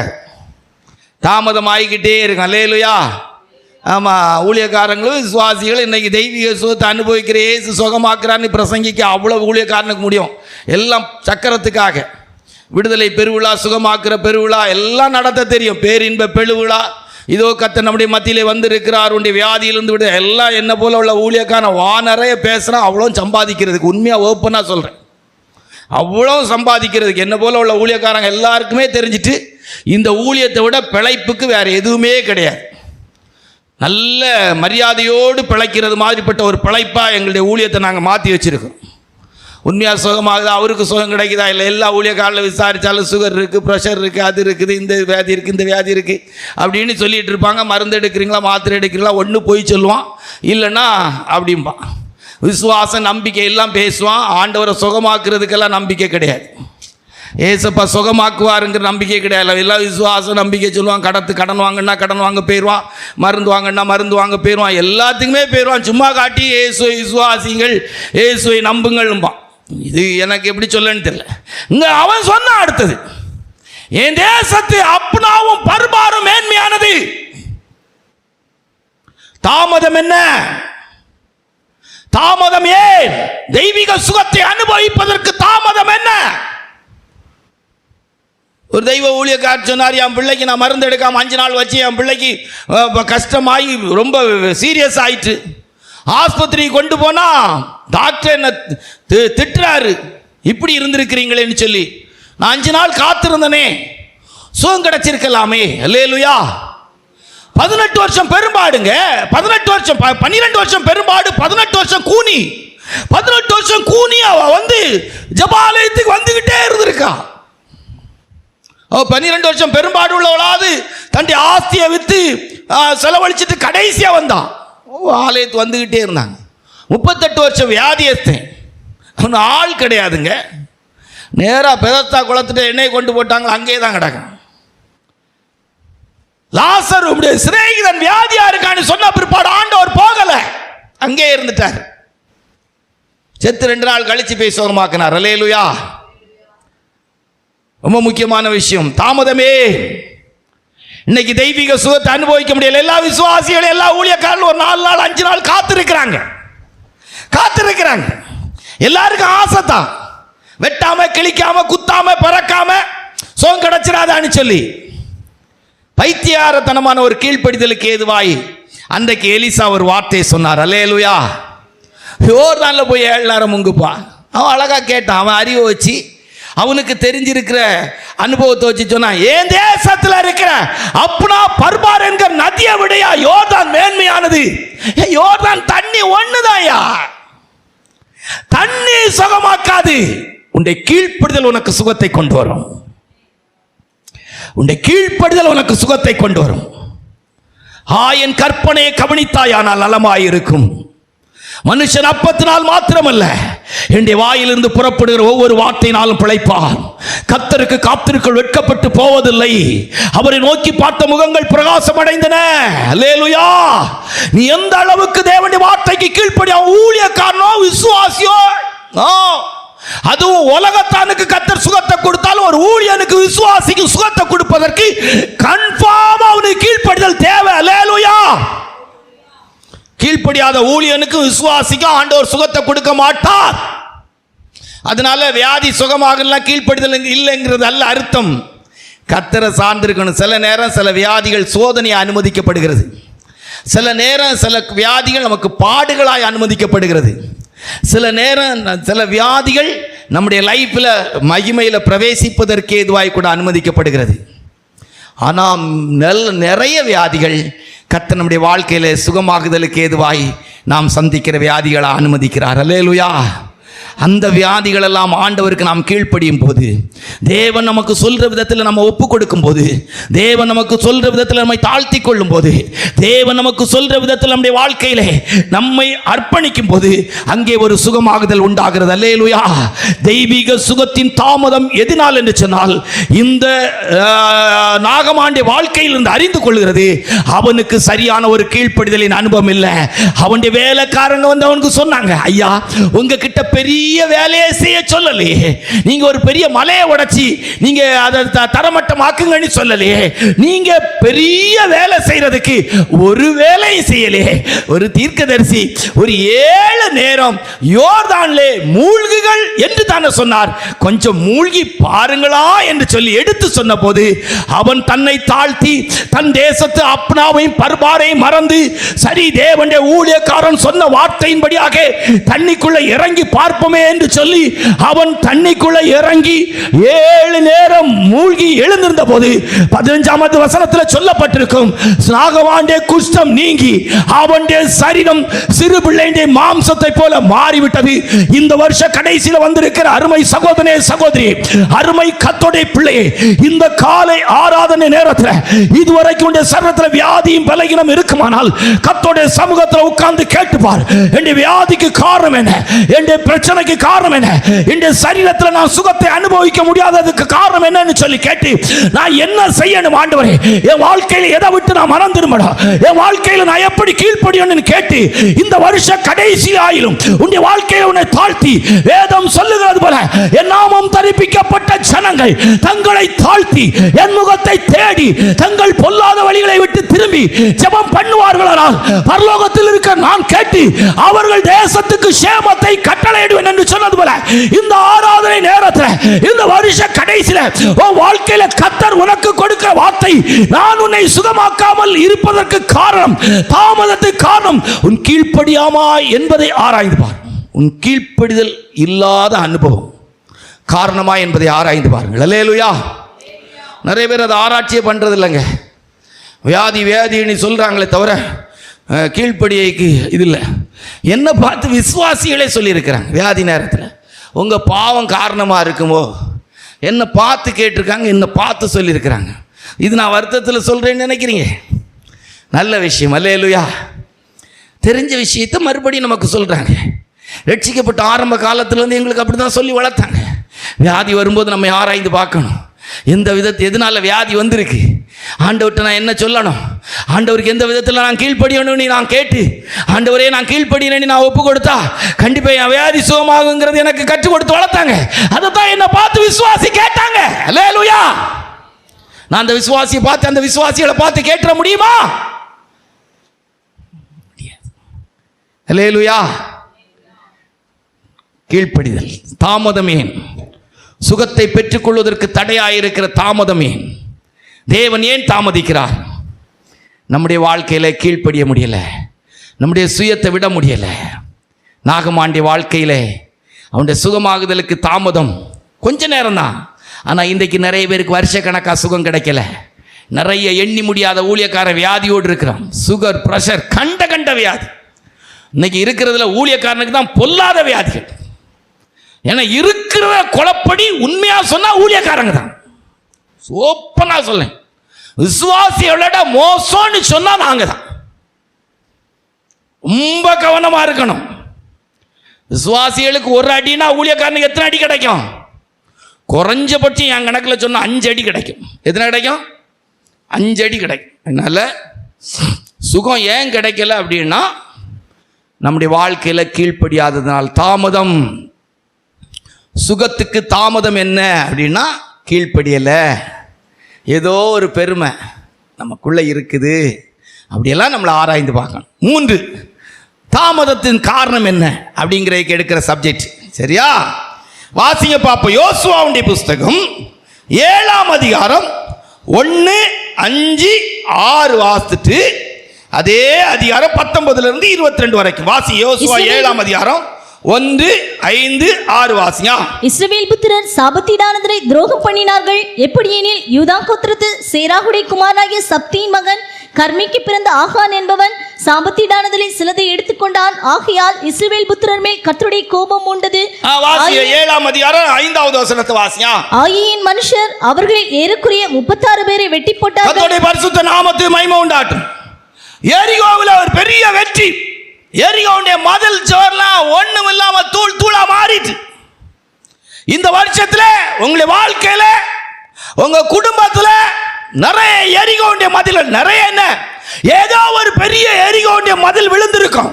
தாமதம் ஆகிக்கிட்டே இருக்கான். அல்லேலூயா. ஆமாம், ஊழியக்காரங்களும் விசுவாசிகளும் இன்றைக்கி தெய்வீக சுகத்தை அனுபவிக்கிற ஏசு சுகமாக்குறான்னு பிரசங்கிக்க அவ்வளோ ஊழியக்காரனுக்கு முடியும். எல்லாம் சக்கரத்துக்காக விடுதலை பெருவிழா, சுகமாக்குற பெருவிழா எல்லாம் நடத்த தெரியும். பேரின்ப பெருவிழா, இதோ கர்த்தர் நம்முடைய மத்தியிலே வந்திருக்கிறார், உடைய வியாதியிலிருந்து விட எல்லாம் என்ன போல உள்ள ஊழியக்காரன் வானறைய பேசுகிறான். அவ்வளோ சம்பாதிக்கிறதுக்கு, உண்மையாக ஓப்பனாக சொல்கிறேன், அவ்வளோ சம்பாதிக்கிறதுக்கு என்ன போல உள்ள ஊழியக்காரங்க எல்லாருக்குமே தெரிஞ்சிட்டு இந்த ஊழியத்தை விட பிழைப்புக்கு வேறு எதுவுமே கிடையாது. நல்ல மரியாதையோடு பிழைக்கிறது மாதிரிப்பட்ட ஒரு பிழைப்பாக எங்களுடைய ஊழியத்தை நாங்கள் மாற்றி வச்சுருக்கோம். உண்மையாக சுகமாகுதா, அவருக்கு சுகம் கிடைக்குதா இல்லை, எல்லா ஊழியக்காரில் விசாரித்தாலும் சுகர் இருக்குது, ப்ரெஷர் இருக்குது, அது இருக்குது, இந்த வியாதி இருக்குது, இந்த வியாதி இருக்குது அப்படின்னு சொல்லிகிட்டு இருப்பாங்க. மருந்து எடுக்கிறீங்களா, மாத்திரை எடுக்கிறீங்களா, ஒன்று போய் சொல்லுவான், இல்லைன்னா அப்படிம்பான். விசுவாசம் நம்பிக்கை எல்லாம் பேசுவான். ஆண்டவரை சுகமாக்குறதுக்கெல்லாம் நம்பிக்கை கிடையாது. ஏசப்பா சுகமாக்குவாருங்கிற நம்பிக்கை கிடையாது. எல்லாம் விசுவாசம் நம்பிக்கை சொல்லுவான். கடன் வாங்கினா கடன் வாங்க போயிடுவான், மருந்து வாங்கினா மருந்து வாங்க போயிடுவான், எல்லாத்துக்குமே போயிடுவான். சும்மா காட்டி ஏசுவை விசுவாசிங்கள், ஏசுவை நம்புங்கள்பான். இது எனக்கு எப்படி சொல்லன்னு தெரியல. இங்கே அவன் சொன்ன அடுத்தது, என் தேசத்து அப்னாவும் பர்பாரும் மேன்மையானது. தாமதம் என்ன? தாமதம் ஏன்? தெய்வீக சுகத்தை அனுபவிப்பதற்கு தாமதம் என்ன? ஒரு தெய்வ ஊழியக்காரர் சொன்னார், என் பிள்ளைக்கு நான் மருந்து எடுக்காமல் 5 நாள் வச்சு என் பிள்ளைக்கு கஷ்டமாகி ரொம்ப சீரியஸ் ஆயிட்டு ஆஸ்பத்திரி கொண்டு போனா டாக்டர் என்ன திட்டுறாரு, இப்படி இருந்திருக்கிறீங்களேன்னு சொல்லி. நான் 5 நாள் காத்திருந்தனே, சுகம் கிடைச்சிருக்கலாமே. அல்லேலூயா. 18 வருஷம் பெரும்பாடுங்க, 18 வருஷம் 12 வருஷம் பெரும்பாடு, 18 வருஷம் கூனி, 18 வருஷம் கூனி அவ வந்து ஜபாலயத்துக்கு வந்துகிட்டே இருந்திருக்கா. 12 வருஷம் பெரும்பாடு உள்ளவளாவது தன்னுடைய ஆஸ்தியை வித்து செலவழிச்சிட்டு கடைசியா வந்தான். ஆலயத்து வந்துகிட்டே இருந்தாங்க. 38 வருஷம் வியாதியஸ்தன், அவனு ஆள் கிடையாதுங்க. நேராக பெதஸ்தா குளத்துட்டு எண்ணெய் கொண்டு போட்டாங்க, அங்கேயே தான் கிடக்கும். லாசர் சிநேகிதன் வியாதியா இருக்கான்னு சொன்ன பிற்பாடு ஆண்டவர் போகல, அங்கே இருந்துட்டார். செத்து 2 நாள் கழிச்சு போய் சுகமாக்கினார். அல்லேலூயா. ரொம்ப முக்கியமான விஷயம், தாமதமே இன்னைக்கு தெய்வீக சுகத்தை அனுபவிக்க முடியல. எல்லா விசுவாசிகளும் எல்லா ஊழியக்காரர்களும் ஒரு 4 நாள் 5 நாள் காத்திருக்கிறாங்க. எல்லாருக்கும் ஆசை தான், வெட்டாம கிழிக்காம குத்தாம பறக்காம சுகம் கிடைச்சிடாதான்னு சொல்லி. பைத்தியாரத்தனமான ஒரு கீழ்ப்படிதலுக்கு ஏதுவாய் அன்றைக்கு எலிசா ஒரு வார்த்தையை சொன்னார். அல்லேலூயா. யோர்தான்ல போய் 7 நேரம் முங்குப்பா. அவன் அழகா கேட்டான், அவன் அறிவை வச்சு அவனுக்கு தெரிஞ்சிருக்கிற அனுபவத்தை வச்சு சொன்னான், ஏன் தேசத்தில் இருக்கிற அப்னா பர்பார் என்கிற நதியை விடையா யோர்தான் மேன்மையானது? யோர்தான் தண்ணி ஒண்ணுதாயா, தண்ணி சுகமாக்காது. உன்னுடைய கீழ்ப்படிதல் உனக்கு சுகத்தை கொண்டு வரும். உன்னுடைய கீழ்ப்படிதல் உனக்கு சுகத்தை கொண்டு வரும். என் கற்பனையை கவனித்தாயானால் நலமாயிருக்கும். மனுஷன் அப்பத்தினால் மாத்திரமல்ல, என்னுடைய வாயிலிருந்து புறப்படுகிற ஒவ்வொரு வார்த்தையினாலும் பிழைப்பார். கர்த்தருக்கு காத்திருக்கள் வெட்கப்பட்டு போவதில்லை, அவரை நோக்கி பார்த்த முகங்கள் பிரகாசம் அடைந்தன. அல்லேலூயா. நீ எந்த அளவுக்கு தேவனுடைய வார்த்தைக்கு கீழ்ப்படியா ஊழியக்காரனோ விசுவாசியோ, அதுவும் உலகத்தானுக்கு கர்த்தர் சுகத்தை கொடுத்தாலும் ஒரு ஊழியனுக்கு விசுவாசிக்கு சுகத்தை கொடுப்பதற்கு கன்ஃபார்ம் அவனுக்கு கீழ்ப்படிதல் தேவை. அல்லேலூயா. கீழ்ப்படியாத ஊழியனுக்கு விசுவாசிக்கும் ஆண்டவர் சுகத்தை கொடுக்க மாட்டார். அதனால வியாதி சுகமாகலாம் கீழ்ப்படிதல் இல்லைங்கிறது அல்ல அர்த்தம். கர்த்தரை சார்ந்திருக்கணும். சில நேரம் சில வியாதிகள் சோதனையை அனுமதிக்கப்படுகிறது, சில நேரம் சில வியாதிகள் நமக்கு பாடுகளாய் அனுமதிக்கப்படுகிறது, சில நேரம் சில வியாதிகள் நம்முடைய லைஃப்பில் மகிமையில் பிரவேசிப்பதற்கு ஏதுவாய் கூட அனுமதிக்கப்படுகிறது. ஆனால் நிறைய வியாதிகள் கர்த்தர் நம்முடைய வாழ்க்கையில் சுகமாகுதலுக்கு ஏதுவாய் நாம் சந்திக்கிற வியாதிகளை அனுமதிக்கிறார். அல்லேலூயா. அந்த வியாதிகள் எல்லாம் ஆண்டவருக்கு நாம் கீழ்ப்படியும் போது, தேவன் நமக்கு சொல்ற விதத்தில் நம்ம ஒப்பு கொடுக்கும் போது, தேவன் நமக்கு சொல்ற விதத்தில் நம்மை தாழ்த்தி கொள்ளும் போது, தேவன் நமக்கு சொல்ற விதத்தில் நம்முடைய வாழ்க்கையிலே நம்மை அர்ப்பணிக்கும் போது அங்கே ஒரு சுகமாகுதல் உண்டாகிறது. அல்லேலூயா. தெய்வீக சுகத்தின் தாமதம் எதனால் என்று சொன்னால், இந்த நாகமாண்டிய வாழ்க்கையில் இருந்து அறிந்து கொள்கிறது, அவனுக்கு சரியான ஒரு கீழ்ப்படிதலின் அனுபவம் இல்லை. அவனுடைய வேலைக்காரங்க வந்து அவனுக்கு சொன்னாங்க, ஐயா உங்ககிட்ட பெரிய வேலையை செய்ய சொல்லலையே, நீங்க ஒரு பெரிய மலையை உடைச்சி நீங்க அதை தரமட்டமாக்குங்கன்னு சொல்லலையே, நீங்க பெரிய வேலை செய்யறதுக்கு ஒரு வேலையும் செய்யலையே. ஒரு தீர்க்கதரிசி ஒரு 7 நேரம் யோர்தானிலே மூழ்குகள் என்று தானே சொன்னார், கொஞ்சம் மூழ்கி பாருங்களா என்று சொல்லி எடுத்து சொன்ன போது அவன் தன்னை தாழ்த்தி தன் தேசத்து அப்னாவையும் பர்பாரையும் மறந்து, சரி தேவனுடைய ஊழியக்காரன் சொன்ன வார்த்தையின்படியாக தண்ணிக்குள்ள இறங்கி பார்ப்போம் என்று சொல்லி அவன் தண்ணிக்குள்ள இறங்கி 7 நேரம் மூழ்கி எழுந்திருந்த போது 15ஆம் வசனத்தில் சொல்லப்பட்டிருக்கும், நாகமாண்டிய குஷ்டம் நீங்கி அவனுடைய சரீரம் சிறு பிள்ளையுடைய மாம்சத்தை போல மாறிவிட்டது. இந்த வருஷ கடைசியில் வந்திருக்கிற அருமை சகோதரனே சகோதரி, அருமை கர்த்தருடைய பிள்ளையே, இந்த காலை ஆராதனை நேரத்தில் இதுவரைக்கும் உடைய சரீரத்தில் வியாதியும் பலகீனம் இருக்குமானால் கர்த்தருடைய சமூகத்தில் உட்கார்ந்து கேட்டுப்பார், என்னுடைய வியாதிக்கு காரணம் என்ன, என்னுடைய பிரச்சனைக்கு காரணம் என்ன, இந்த சரீரத்தில் நான் சுகத்தை அனுபவிக்க முடியாததுக்கு காரணம் என்னன்னு சொல்லி கேட்டு, நான் என்ன செய்யணும் ஆண்டவரே, என் வாழ்க்கையில் எதை விட்டு நான் மனம் திரும்பணும், என் வாழ்க்கையில் நான் எப்படி கீழ்ப்படியணும்னு கேட்டு, இந்த வருஷ கடைசி ஆயிலும் உன்னுடைய வாழ்க்கையை உன்னை தாழ்த்தி, வேதம் சொல்லுகிறது போல என் நாமம் தரிப்பிக்கப்பட்ட ஜனங்கள் தங்களை தாழ்த்தி என் முகத்தை தேடி தங்கள் பொல்லாத வழிகளை விட்டு திரும்பி ஜெபம் பண்ணுவார்களானால் பரலோகத்தில் இருக்க நான் கேட்டு அவர்கள் தேசத்துக்கு சேமத்தை கட்டளையிடுவேன் என்று சொன்னது போல இந்த ஆராதனை நேரத்தில் இந்த வருஷ கடைசியில உன் வாழ்க்கையில கர்த்தர் உனக்கு கொடுக்கிற வார்த்தை, நான் உன்னை சுகமாக்காமல் இருப்பதற்கு காரணம், தாமதத்துக்கு காரணம் உன் கீழ்ப்படியாமா என்பதை ஆராய்ந்து பார். உன் கீழ்ப்படிதல் இல்லாத அனுபவம் காரணமா என்பதை ஆராய்ந்து பாருங்கள். அல்லேலூயா. நிறைய பேர் அதை ஆராய்ச்சியே பண்றது இல்லைங்க. வியாதின்னு சொல்றாங்களே தவிர கீழ்ப்படியைக்கு இது இல்லை. என்ன பார்த்து விசுவாசிகளே சொல்லியிருக்கிறாங்க, வியாதி நேரத்தில் உங்கள் பாவம் காரணமாக இருக்குமோ என்ன பார்த்து கேட்டிருக்காங்க, என்ன பார்த்து சொல்லியிருக்கிறாங்க. இது நான் வருத்தத்தில் சொல்கிறேன்னு நினைக்கிறீங்க? நல்ல விஷயம். அல்லேலூயா. தெரிஞ்ச விஷயத்தை மறுபடியும் நமக்கு சொல்கிறாங்க. ரட்சிக்கப்பட்ட ஆரம்ப காலத்தில் வந்து எங்களுக்கு அப்படி தான் சொல்லி வளர்த்தாங்க. வியாதி வரும்போது நம்ம ஆராய்ந்து பார்க்கணும், எந்த விதத்தை எதனால வியாதி வந்திருக்கு, ஆண்டவர்கிட்ட நான் என்ன சொல்லணும், ஆண்டவருக்கு எந்த விதத்தில் நான் கீழ்ப்படியணும்னு நான் கேட்டு, ஆண்டவரே நான் கீழ்ப்படியணும்னு நான் ஒப்பு கொடுத்தா கண்டிப்பாக என் வியாதி சுகமாகுங்கிறது எனக்கு கற்றுக் கொடுத்து வளர்த்தாங்க. அதை தான் என்னை பார்த்து விசுவாசி கேட்டாங்க. அல்லேலூயா. நான் அந்த விசுவாசியை பார்த்து அந்த விசுவாசிகளை பார்த்து கேட்டுற முடியுமா? அல்லேலூயா. கீழ்ப்படிதல். தாமதமே சுகத்தை பெற்றுக்கொள்வதற்கு தடையாயிருக்கிற தாமதமே. தேவன் ஏன் தாமதிக்கிறார்? நம்முடைய வாழ்க்கையில் கீழ்ப்படிய முடியலை, நம்முடைய சுயத்தை விட முடியலை. நாகமாண்டிய வாழ்க்கையில் அவனுடைய சுகமாகுதலுக்கு தாமதம் கொஞ்ச நேரம் தான். ஆனால் இன்றைக்கு நிறைய பேருக்கு வருஷ கணக்காக சுகம் கிடைக்கல. நிறைய எண்ணி முடியாத ஊழியக்கார வியாதியோடு இருக்கிறான். சுகர், பிரஷர், கண்ட வியாதி. இன்னைக்கு இருக்கிறதுல ஊழியக்காரனுக்கு தான் பொல்லாத வியாதிகள். ஏன்னா இருக்கிற கொலப்படி உண்மையா சொன்னா ஊழியக்காரங்க தான். ஓப்பனா சொல்ல, விசுவாசிகளோட மோசம்னு சொன்னா நாங்க தான். ரொம்ப கவனமா இருக்கணும். விசுவாசிகளுக்கு ஒரு அடினா ஊழியக்காரனுக்கு எத்தனை அடி கிடைக்கும்? குறைஞ்சபட்சம் என் கணக்கில் சொன்னா 5 அடி கிடைக்கும். எத்தனை கிடைக்கும்? 5 அடி கிடைக்கும். அதனால சுகம் ஏன் கிடைக்கல அப்படின்னா நம்முடைய வாழ்க்கையில் கீழ்ப்படியாததுனால் தாமதம். சுகத்துக்கு தாமதம் என்ன அப்படின்னா கீழ்ப்படியலை. ஏதோ ஒரு பெருமை நமக்குள்ளே இருக்குது, அப்படியெல்லாம் நம்மளை ஆராய்ந்து பார்க்கணும். 3, தாமதத்தின் காரணம் என்ன அப்படிங்கிறதுக்கு எடுக்கிற சப்ஜெக்ட். சரியா? வாசிங்க பார்ப்போம். யோசுவாவுடைய புஸ்தகம் 7ஆம் அதிகாரம் 1, 5, 6 வாசித்துட்டு அதே அதிகாரம் 19 22 வரைக்கும் வாசி. யோசுவா 7ஆம் அதிகாரம் 1, 5, 6 வாசியா. இஸ்ரவேல் புத்திரர் சாபத்தீடானதரை துரோகம் பண்ணினார்கள். எப்படியெனில் யூதா கோத்திரத்து சேராகுடைய குமாரனாகிய சப்தியின் மகன் கர்மிக்கு பிறந்த ஆகான் என்பவன் சாபத்தீடானதிலே சிலதை எடுத்துக்கொண்டான். ஆகையால் இஸ்ரவேல் புத்திரர் மேல் கர்த்தருடைய கோபம் உண்டது. 7ஆம் அதிகாரம் 5வது வசனத்தை வாசியா. ஆயீயின் மனுஷர் அவர்களில் ஏறக்குறைய 36 பேரை வெட்டி போட்டார்கள். கர்த்தருடைய பரிசுத்த நாமத்துக்கு மகிமை உண்டாகட்டும். எரிகோவில் ஒரு பெரிய வெற்றி. எரிகோவுடைய மதில் சுவர்லாம் ஒண்ணும் இல்லாம தூளா மாறிட்டு. இந்த வருஷத்துல உங்களுடைய வாழ்க்கையில உங்க குடும்பத்துல நிறைய எரிகோவுடைய மதில், நிறைய என்ன ஏதோ ஒரு பெரிய எரிகோவுடைய மதில் விழுந்திருக்கும்.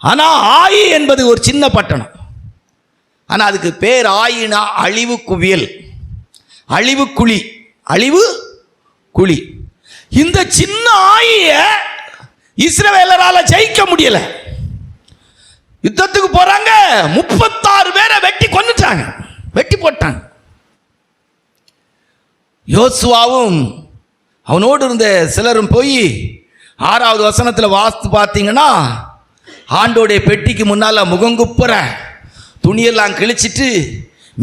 ஆனா ஆயி என்பது ஒரு சின்ன பட்டணம். ஆனா அதுக்கு பேர் ஆயினா அழிவு குவியல், அழிவு குழி, அழிவு குழி. இந்த சின்ன ஆயிய இஸ்ரவேலரால ஜெயிக்க முடியல. யுத்தத்துக்கு போறாங்க, 36 பேரை வெட்டி கொன்னுட்டாங்க, வெட்டி போட்டாங்க. யோசுவாவும் அவனோடு இருந்த சிலரும் போய் 6வது வசனத்தில் வாசித்து பார்த்தீங்கன்னா ஆண்டோடைய பெட்டிக்கு முன்னால முகங்குப்புற துணியெல்லாம் கிழிச்சிட்டு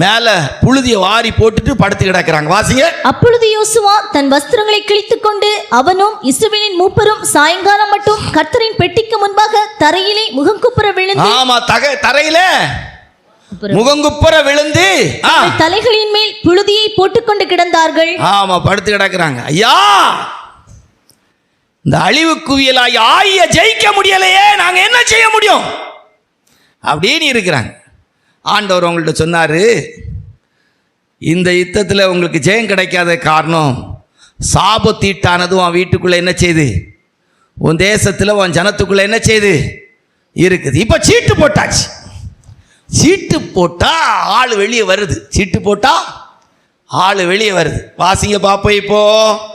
மேல புழுதியை வாரி போட்டுட்டு படுத்து கிடக்கிறாங்க. வாசிங்க. அப்பொழுது யோசுவா தன் வஸ்திரங்களை கிழித்துக் கொண்டு அவனும் இஸ்ரவேலின் மூப்பரும் சாயங்காலம் மட்டும் கர்த்தரின் பெட்டிக்கு முன்பாக தரையிலே முகங்குப்புற விழுந்து, ஆமா தரையில முகங்குப்புற விழுந்து தலைகளின் மேல் புழுதியை போட்டுக்கொண்டு கிடந்தார்கள். ஆமா, படுத்து கிடக்கிறாங்க. ஐயா, இந்த அழிவு குவியலாய் ஆய ஜெயிக்க முடியலையே, நாங்க என்ன செய்ய முடியும் அப்படின்னு இருக்கிறாங்க. ஆண்டவர் உங்கள்கிட்ட சொன்னாரு, இந்த யுத்தத்தில் உங்களுக்கு ஜெயம் கிடைக்காத காரணம் சாபத்தீட்டானது உன் வீட்டுக்குள்ள என்ன செய்து, உன் தேசத்தில் உன் ஜனத்துக்குள்ள என்ன செய்து இருக்குது. இப்போ சீட்டு போட்டாச்சு. சீட்டு போட்டா ஆள் வெளியே வருது. சீட்டு போட்டா ஆளு வெளியே வருது. வாசிங்க பாப்போம். இப்போ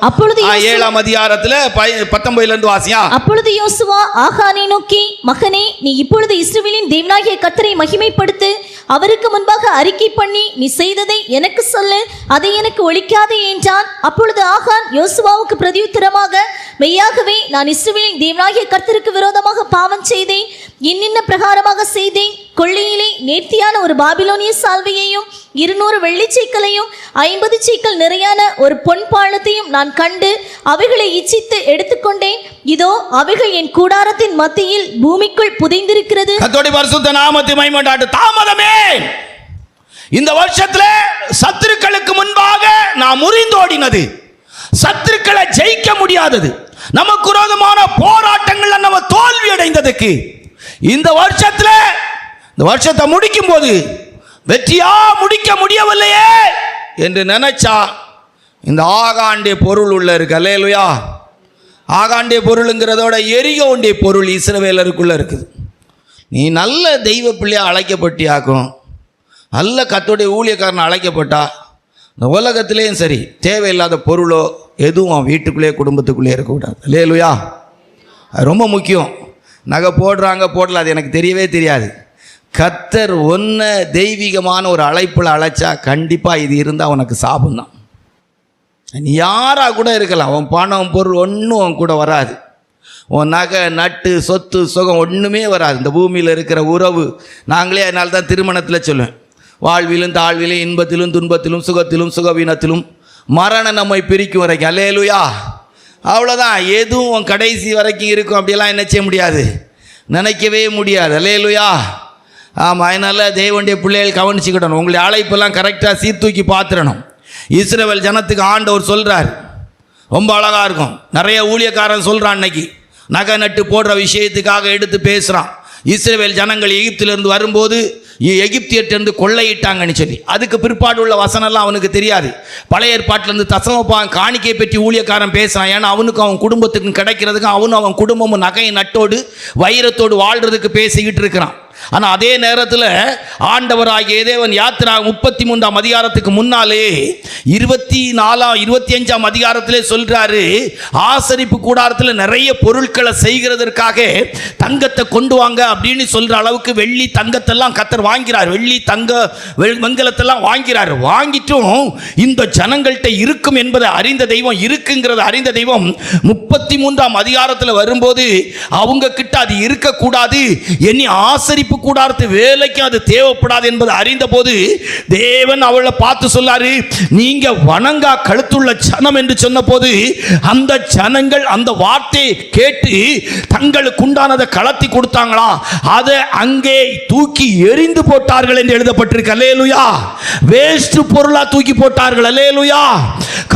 அப்பொழுது 7ஆம் அதிகாரத்துல 19 இருந்து வாசியா. அப்பொழுது யோசுவா ஆகானை நோக்கி, மகனே, நீ இப்பொழுது இஸ்ரவேலின் தேவனாகிய கர்த்தரை மகிமைப்படுத்து, அவருக்கு முன்பாக அறிக்கை பண்ணி நீ செய்ததை எனக்கு சொல்லு, அதை எனக்கு ஒழிக்காதே என்றான். அப்பொழுது ஆகான் யோசுவாவுக்கு பிரதியுத்தரமாக, மெய்யாகவே நான் இஸ்ரவேலின் தேவனாகிய கர்த்தருக்கு விரோதமாக பாவம் செய்தேன், இன்னின்ன பிரகாரமாக செய்தேன். கொள்ளையிலே நேர்த்தியான ஒரு பாபிலோனிய சால்வையையும் 200 வெள்ளிச்சீக்களையும் 50 சீக்கல் நிறையான ஒரு பொன் பாலத்தையும் நான் கண்டு அவைகளை இச்சித்து எடுத்துக்கொண்டேன். இதோ அவைகள் என் கூடாரத்தின் மத்தியில் பூமிக்குள் புதைந்திருக்கிறது. கர்த்தருடைய பரிசுத்த நாமத்தை மகிமைப்படாட்டும். தாமதமே இந்த வருஷத்துல சத்துருக்களுக்கு முன்பாக நாம் முறிந்தோடினது, சத்துருக்களை ஜெயிக்க முடியாதது, நமக்கு விரோதமான போராட்டங்கள்ல நம்ம தோல்வி அடைந்ததுக்கு இந்த வருஷத்துல இந்த வருஷத்தை முடிக்கும் போது வெற்றியா முடிக்க முடியவில்லையே என்று நினைச்சா இந்த ஆகாண்டிய பொருள் உள்ள இருக்கு. அல்லேலூயா. ஆகாண்டிய பொருளுங்கிறதோட எரிகோண்டிய பொருள் இஸ்ரவேலருக்குள்ள இருக்குது. நீ நல்ல தெய்வ பிள்ளையா அழைக்கப்பட்டியாக்கும், நல்ல கர்த்தருடைய ஊழியக்காரன் அழைக்கப்பட்டா இந்த உலகத்திலேயும் சரி தேவையில்லாத பொருளோ எதுவும் அவன் வீட்டுக்குள்ளேயே குடும்பத்துக்குள்ளேயே இருக்கக்கூடாது. அல்லேலூயா. அது ரொம்ப முக்கியம். நகை போடுறாங்க போடல, அது எனக்கு தெரியவே தெரியாது. கர்த்தர் ஒன்றை தெய்வீகமான ஒரு அழைப்பில் அழைச்சா கண்டிப்பாக இது இருந்தால் உனக்கு சாபம்தான். நீ யாராக கூட இருக்கலாம், உன் பணம் பொருள் ஒன்றும் அவன் கூட வராது, உன் நகை நட்டு சொத்து சுகம் ஒன்றுமே வராது. இந்த பூமியில் இருக்கிற உறவு நாங்களே அதனால தான் திருமணத்தில் சொல்லுவேன், வாழ்விலும் தாழ்விலும் இன்பத்திலும் துன்பத்திலும் சுகத்திலும் சுகவீனத்திலும் மரணம் நம்மை பிரிக்கும் வரைக்கும். அல்லேலூயா. அவ்வளோதான். எதுவும் கடைசி வரைக்கும் இருக்கும் அப்படியெல்லாம் என்ன செய்ய முடியாது, நினைக்கவே முடியாது. அல்லேலூயா. ஆமாம். அதனால் தேவனுடைய பிள்ளைகள் கவனிச்சுக்கிடணும், உங்களுடைய அழைப்பெல்லாம் கரெக்டாக சீர்தூக்கி பார்த்துடணும். இஸ்ரவேல் ஜனத்துக்கு ஆண்டவர் சொல்கிறார், ரொம்ப அழகாக இருக்கும். நிறைய ஊழியக்காரன் சொல்கிறான், அன்னைக்கு நகை நட்டு போடுற விஷயத்துக்காக எடுத்து பேசுகிறான். இஸ்ரவேல் ஜனங்கள் எகிப்திலிருந்து வரும்போது எகிப்தியர்கிட்ட கொள்ளையிட்டாங்கன்னு சொல்லி, அதுக்கு பிற்பாடு உள்ள வசனம்லாம் அவனுக்கு தெரியாது. பழைய ஏற்பாட்டிலேருந்து தசமபாகம் காணிக்கை பற்றி ஊழியக்காரன் பேசுகிறான். ஏன்னா அவனுக்கும் அவன் குடும்பத்துக்கும் கிடைக்கிறதுக்கும் அவனும் அவன் குடும்பமும் நகையை நட்டோடு வைரத்தோடு வாழ்கிறதுக்கு பேசிக்கிட்டு இருக்கிறான். ஆனால் அதே நேரத்தில் ஆண்டவராகிய தேவன் யாத்திரா 33ஆம் அதிகாரத்துக்கு முன்னாலே 25ஆம் அதிகாரத்திலே சொல்றாரு, ஆசரிப்பு கூடாரத்தில் நிறைய பொருட்களை செய்கிறதற்காக தங்கத்தை கொண்டு வாங்க அப்படின்னு சொல்ற அளவுக்கு வெள்ளி தங்கத்தெல்லாம் கர்த்தர் வாங்கிறார். வெள்ளி தங்க வெண்கலத்தெல்லாம் வாங்கிறார். வாங்கிட்டும் இந்த ஜனங்கள்கிட்ட இருக்கும் என்பதை அறிந்த தெய்வம், இருக்குங்கிறத அறிந்த தெய்வம் 33ஆம் அதிகாரத்தில் வரும்போது அவங்க கிட்ட அது இருக்கக்கூடாது, என்னி ஆசரிப்பு கூடாரத்து வேலைக்கு அது தேவைப்படாது என்பது அறிந்த போது தேவன் அவளை பார்த்து சொல்லாரு, நீங்க வணங்கா கழுத்துள்ள ஜனம் என்று சொன்ன போது அந்த ஜனங்கள் அந்த வார்த்தையை கேட்டு தங்களுக்கு உண்டானதை கலத்தி கொடுத்தாங்களா, அதை அங்கே தூக்கி எரிந்து போட்டார்கள் என்று எழுதப்பட்டிருக்கு. அல்லேலூயா. வேஸ்ட் பொருளா தூக்கி போட்டார்கள். அல்லேலூயா.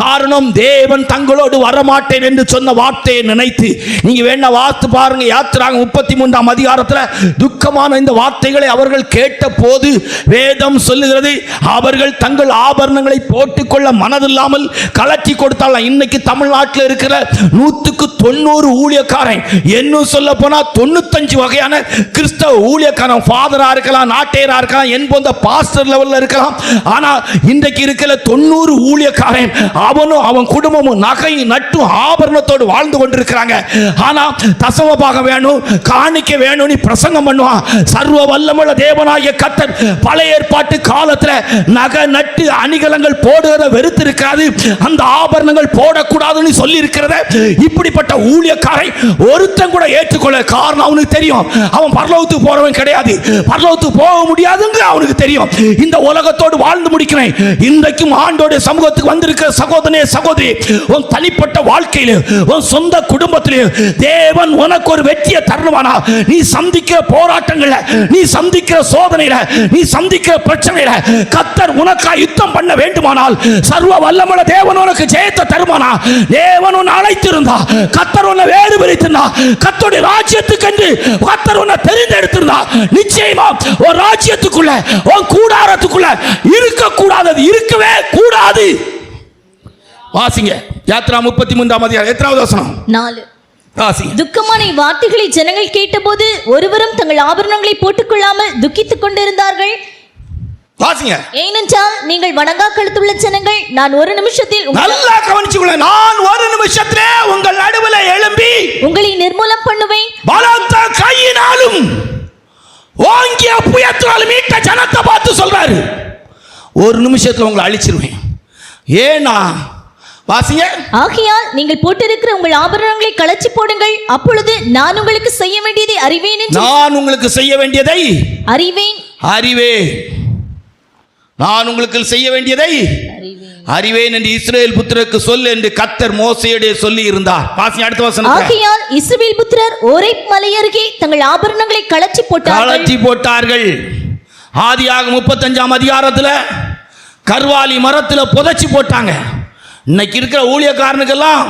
காரணம், தேவன் தங்களோடு வரமாட்டேன் என்று சொன்ன வார்த்தையை நினைத்து. நீங்க வேணா வார்த்தை பாருங்க, யாத்திராங்க 33ஆம் அதிகாரத்தில் துக்கமான இந்த வார்த்தைகளை அவர்கள் கேட்ட போது வேதம் சொல்லுகிறது, அவர்கள் தங்கள் ஆபரணங்களை போட்டுக்கொள்ள மனதில்லாமல் கலட்டி கொடுத்தாலும். இன்னைக்கு தமிழ்நாட்டில் இருக்கிற 100க்கு 90 ஊழியக்காரன், இன்னும் சொல்ல போனா 95 வகையான கிறிஸ்தவ ஊழியக்காரன், ஃபாதரா இருக்கலாம், நாட்டையரா இருக்கலாம், என் போன்ற பாஸ்டர் லெவல்ல இருக்கலாம். ஆனா இன்றைக்கு இருக்கிற 90 ஊழியக்காரன் அவனும் அவன் குடும்பமும் நகை நட்டு ஆபரணத்தோடு வாழ்ந்து கொண்டிருக்கிறாங்க. ஆனா தசமபாகம் வேணும், காணிக்க வேணும், நீ பிரசங்கம் பண்ணுவான். சர்வ வல்லமுள்ள தேவனாகிய கர்த்தர் பழைய ஏற்பாட்டு காலத்தில் நகை நட்டு அணிகலங்கள் போடுறத வெறுத்து இருக்காது, அந்த ஆபரணங்கள் போடக்கூடாதுன்னு சொல்லி இருக்கிறத இப்படிப்பட்ட ஊழியக்காரை ஒருத்தன் கூட ஏற்றுக்கொள்ள. காரணம், அவனுக்கு தெரியும் அவன் பரலோகத்துக்கு போறவன் கிடையாது, பரலோகத்துக்கு போக முடியாதுங்க அவனுக்கு தெரியும். இந்த உலகத்தோடு வாழ்ந்து முடிக்கிறேன். இன்றைக்கும் ஆண்டோட சமூகத்துக்கு வந்திருக்கிற சகோதரனே சகோதரி, உன் தனிப்பட்ட வாழ்க்கையிலே உன் சொந்த குடும்பத்திலே தேவன் உனக்கு ஒரு வெற்றியை தரணுமானா, நீ சந்திக்கிற போராட்டங்கள்ல, நீ சந்திக்கிற சோதனையில, நீ சந்திக்கிற பிரச்சனையில கர்த்தர் உனக்காக யுத்தம் பண்ண வேண்டுமானால், சர்வ வல்லமுள்ள தேவன் உனக்கு ஜெயத்தை தருமானா, தேவன் உன்னை அழைத்திருந்தா, கர்த்தர் உன்னை வேறு பிரித்திருந்தா, கர்த்தருடைய ராஜ்யத்துக்கு என்று கர்த்தர் உன்னை தெரிந்தெடுத்திருந்தா, நிச்சயமா ஒரு ராஜ்யத்துக்குள்ள ஒரு கூடாரத்துக்குள்ள இருக்கக்கூடாதது இருக்கவே கூடாது. வாசிங்க யாத்திரா 33ஆம் அதிகாரம் எத்தனாவது வசனம்? 4. துக்கமான வார்த்தைகளை ஜனங்கள் கேட்டபோது ஒருவரும் தங்கள் ஆபரணங்களை போட்டுக்கொள்ளாமல் துக்கித்துக் கொண்டிருந்தார்கள். வாசிங்க. ஏனென்றால் நீங்கள் வணங்கா கழுத்துள்ள ஜனங்கள், நான் ஒரு நிமிஷத்தில் நல்லா கவனிச்சுக்கொள்ள, நான் ஒரு நிமிஷத்திலே உங்கள் நடுவில் எழும்பி உங்களை நிர்மூலம் பண்ணுவேன். பலத்த கையினாலும் ஓங்கிய புயத்தினாலும் மீட்ட ஜனத்தை பார்த்து சொல்றாரு, ஒரு நிமிஷத்துல உங்களை அழிச்சிருவேன். ஏனா வாசிங்க. ஆகையால் நீங்கள் போட்டிருக்கிற உங்கள் ஆபரணங்களை கலச்சி போடுங்கள், அப்பொழுது நான் உங்களுக்கு செய்ய வேண்டியதை அறிவேன். நான் உங்களுக்கு செய்ய வேண்டியதை அறிவேன். நான் உங்களுக்கு செய்ய வேண்டியதை அறிவேன் என்று இஸ்ரவேல் புத்திரருக்கு சொல் என்று கர்த்தர் மோசேயிடம் சொல்லி இருந்தார். வாசிங்க அடுத்த வசனம். ஆகையால் இஸ்ரவேல் புத்திரர் ஓரேப் மலை அருகே தங்கள் ஆபரணங்களை கலச்சி போட்டார்கள். ஆதியாகமம் 35ஆம் அதிகாரத்துல கர்வாலி மரத்துல புதைச்சி போட்டாங்க. இன்னைக்கு இருக்கிற ஊழியக்காரனுக்கெல்லாம்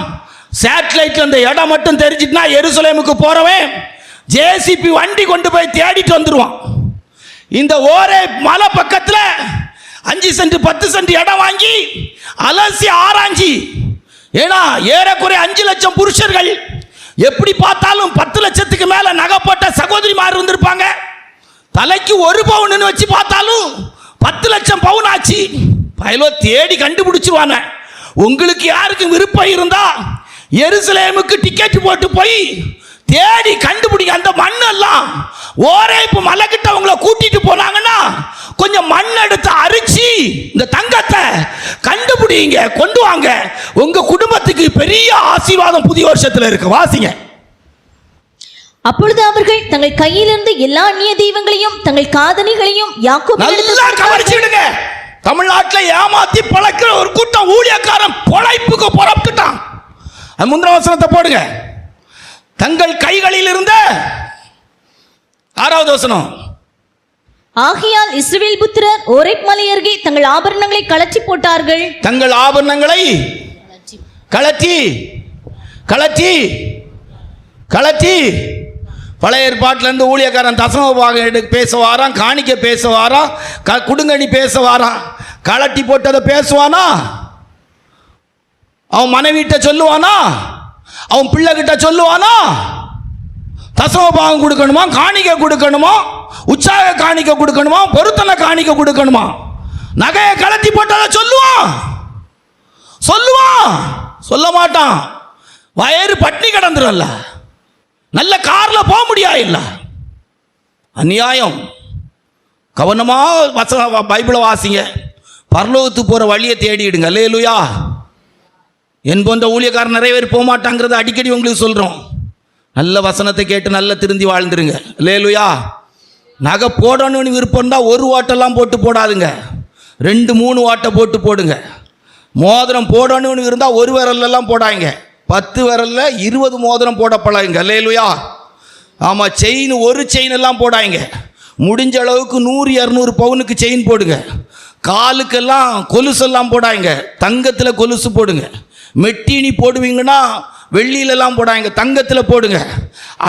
சேட்டலைட்ல அந்த இடம் மட்டும் தெரிஞ்சிட்டுனா எருசலேமுக்கு போறவன் ஜேசிபி வண்டி கொண்டு போய் தேடிட்டு வந்துருவான். இந்த ஓரே மலை பக்கத்துல 5 சென்ட் 10 சென்ட் இடம் வாங்கி அலசி ஆராய்ச்சி, ஏன்னா ஏறக்குறைய 5 லட்சம் புருஷர்கள், எப்படி பார்த்தாலும் 10 லட்சத்துக்கு மேல நகைப்பட்ட சகோதரிமார் இருந்திருப்பாங்க. தலைக்கு 1 பவுன் வச்சு பார்த்தாலும் 10 லட்சம் பவுன் ஆச்சு. பயலோ தேடி கண்டுபிடிச்சிருவாங்க. உங்களுக்கு யாருக்கும் விருப்பம் இருந்தா எருசலேமுக்கு டிக்கெட் போட்டு போய் தேடி கண்டுபிடிங்க. அந்த மண்ணெல்லாம் ஓரேப்பு மலை கிட்ட உங்களை கூட்டிட்டு போனாங்கன்னா கொஞ்சம் மண் எடுத்து அரிச்சு இந்த தங்கத்தை கண்டுபிடிங்க, கொண்டு வாங்க. உங்க குடும்பத்துக்கு பெரிய ஆசீர்வாதம் புதிய வருஷத்துல இருக்கு. வாசிங்க. அப்பொழுது அவர்கள் தங்கள் கையிலிருந்து எல்லா அந்நிய தெய்வங்களையும் தங்கள் காதணிகளையும் நல்லா கவனிச்சுடுங்க. தமிழ்நாட்டில் ஏமாத்தி பழக்கிற ஒரு கூட்டம் ஊழியக்காரன் பொழைப்புக்கு புறப்பட்டுட்டான். முந்திர வசனத்தை போடுங்க. தங்கள் கைகளில் இருந்த 6வது வசனம். ஆகையால் இஸ்ரவேல் புத்திரர் ஓரேப் மலை அருகே தங்கள் ஆபரணங்களை கலச்சி போட்டார்கள். தங்கள் ஆபரணங்களை கலச்சி கலச்சி கலச்சி. பழைய ஏற்பாட்டில் இருந்து ஊழியக்காரன் தசமபாகம் பேச வாரான், காணிக்க பேச வாரான், குடுங்கணி பேச வாரான். கலட்டி போட்டதை பேசுவானா? அவன் மனைவிட்ட சொல்லுவானா? அவன் பிள்ளை கிட்ட சொல்லுவானா? தசமபாகம் கொடுக்கணுமா, காணிக்க கொடுக்கணுமா, உற்சாக காணிக்க கொடுக்கணுமா, பொருத்தனை காணிக்க கொடுக்கணுமா? நகையை கலட்டி போட்டதை சொல்லுவான்? சொல்ல மாட்டான். வயிறு பட்னி கிடந்துரும்ல, நல்ல கார்ல போக முடியாது. இல்ல அநியாயம். கவனமா பைபிளை வாசிங்க. பரலோகத்துக்கு போற வழியை தேடிடுங்க. அல்லேலூயா. என் போன்ற ஊழியக்காரர் நிறைய பேர் போக மாட்டாங்கிறத அடிக்கடி உங்களுக்கு சொல்றோம். நல்ல வசனத்தை கேட்டு நல்ல திருந்தி வாழ்ந்துருங்க. அல்லேலூயா. நகை போடணும்னு விருப்பம் இருந்தால் 1 வாட்டெல்லாம் போட்டு போடாதுங்க, 2-3 வாட்டை போட்டு போடுங்க. மோதிரம் போடணும்னு இருந்தால் 1 விரல்லாம் போடாங்க, 10 விரல்ல 20 மோதிரம் போட பழகுங்க. அல்லேலூயா. ஆமாம், செயின் 1 செயின் எல்லாம் போடாங்க. முடிஞ்ச அளவுக்கு 100-200 பவுனுக்கு செயின் போடுங்க. காலுக்கெல்லாம் கொலுசெல்லாம் போடாங்க, தங்கத்தில் கொலுசு போடுங்க. மெட்டினி போடுவீங்கன்னா வெள்ளியிலெல்லாம் போடாங்க, தங்கத்தில் போடுங்க.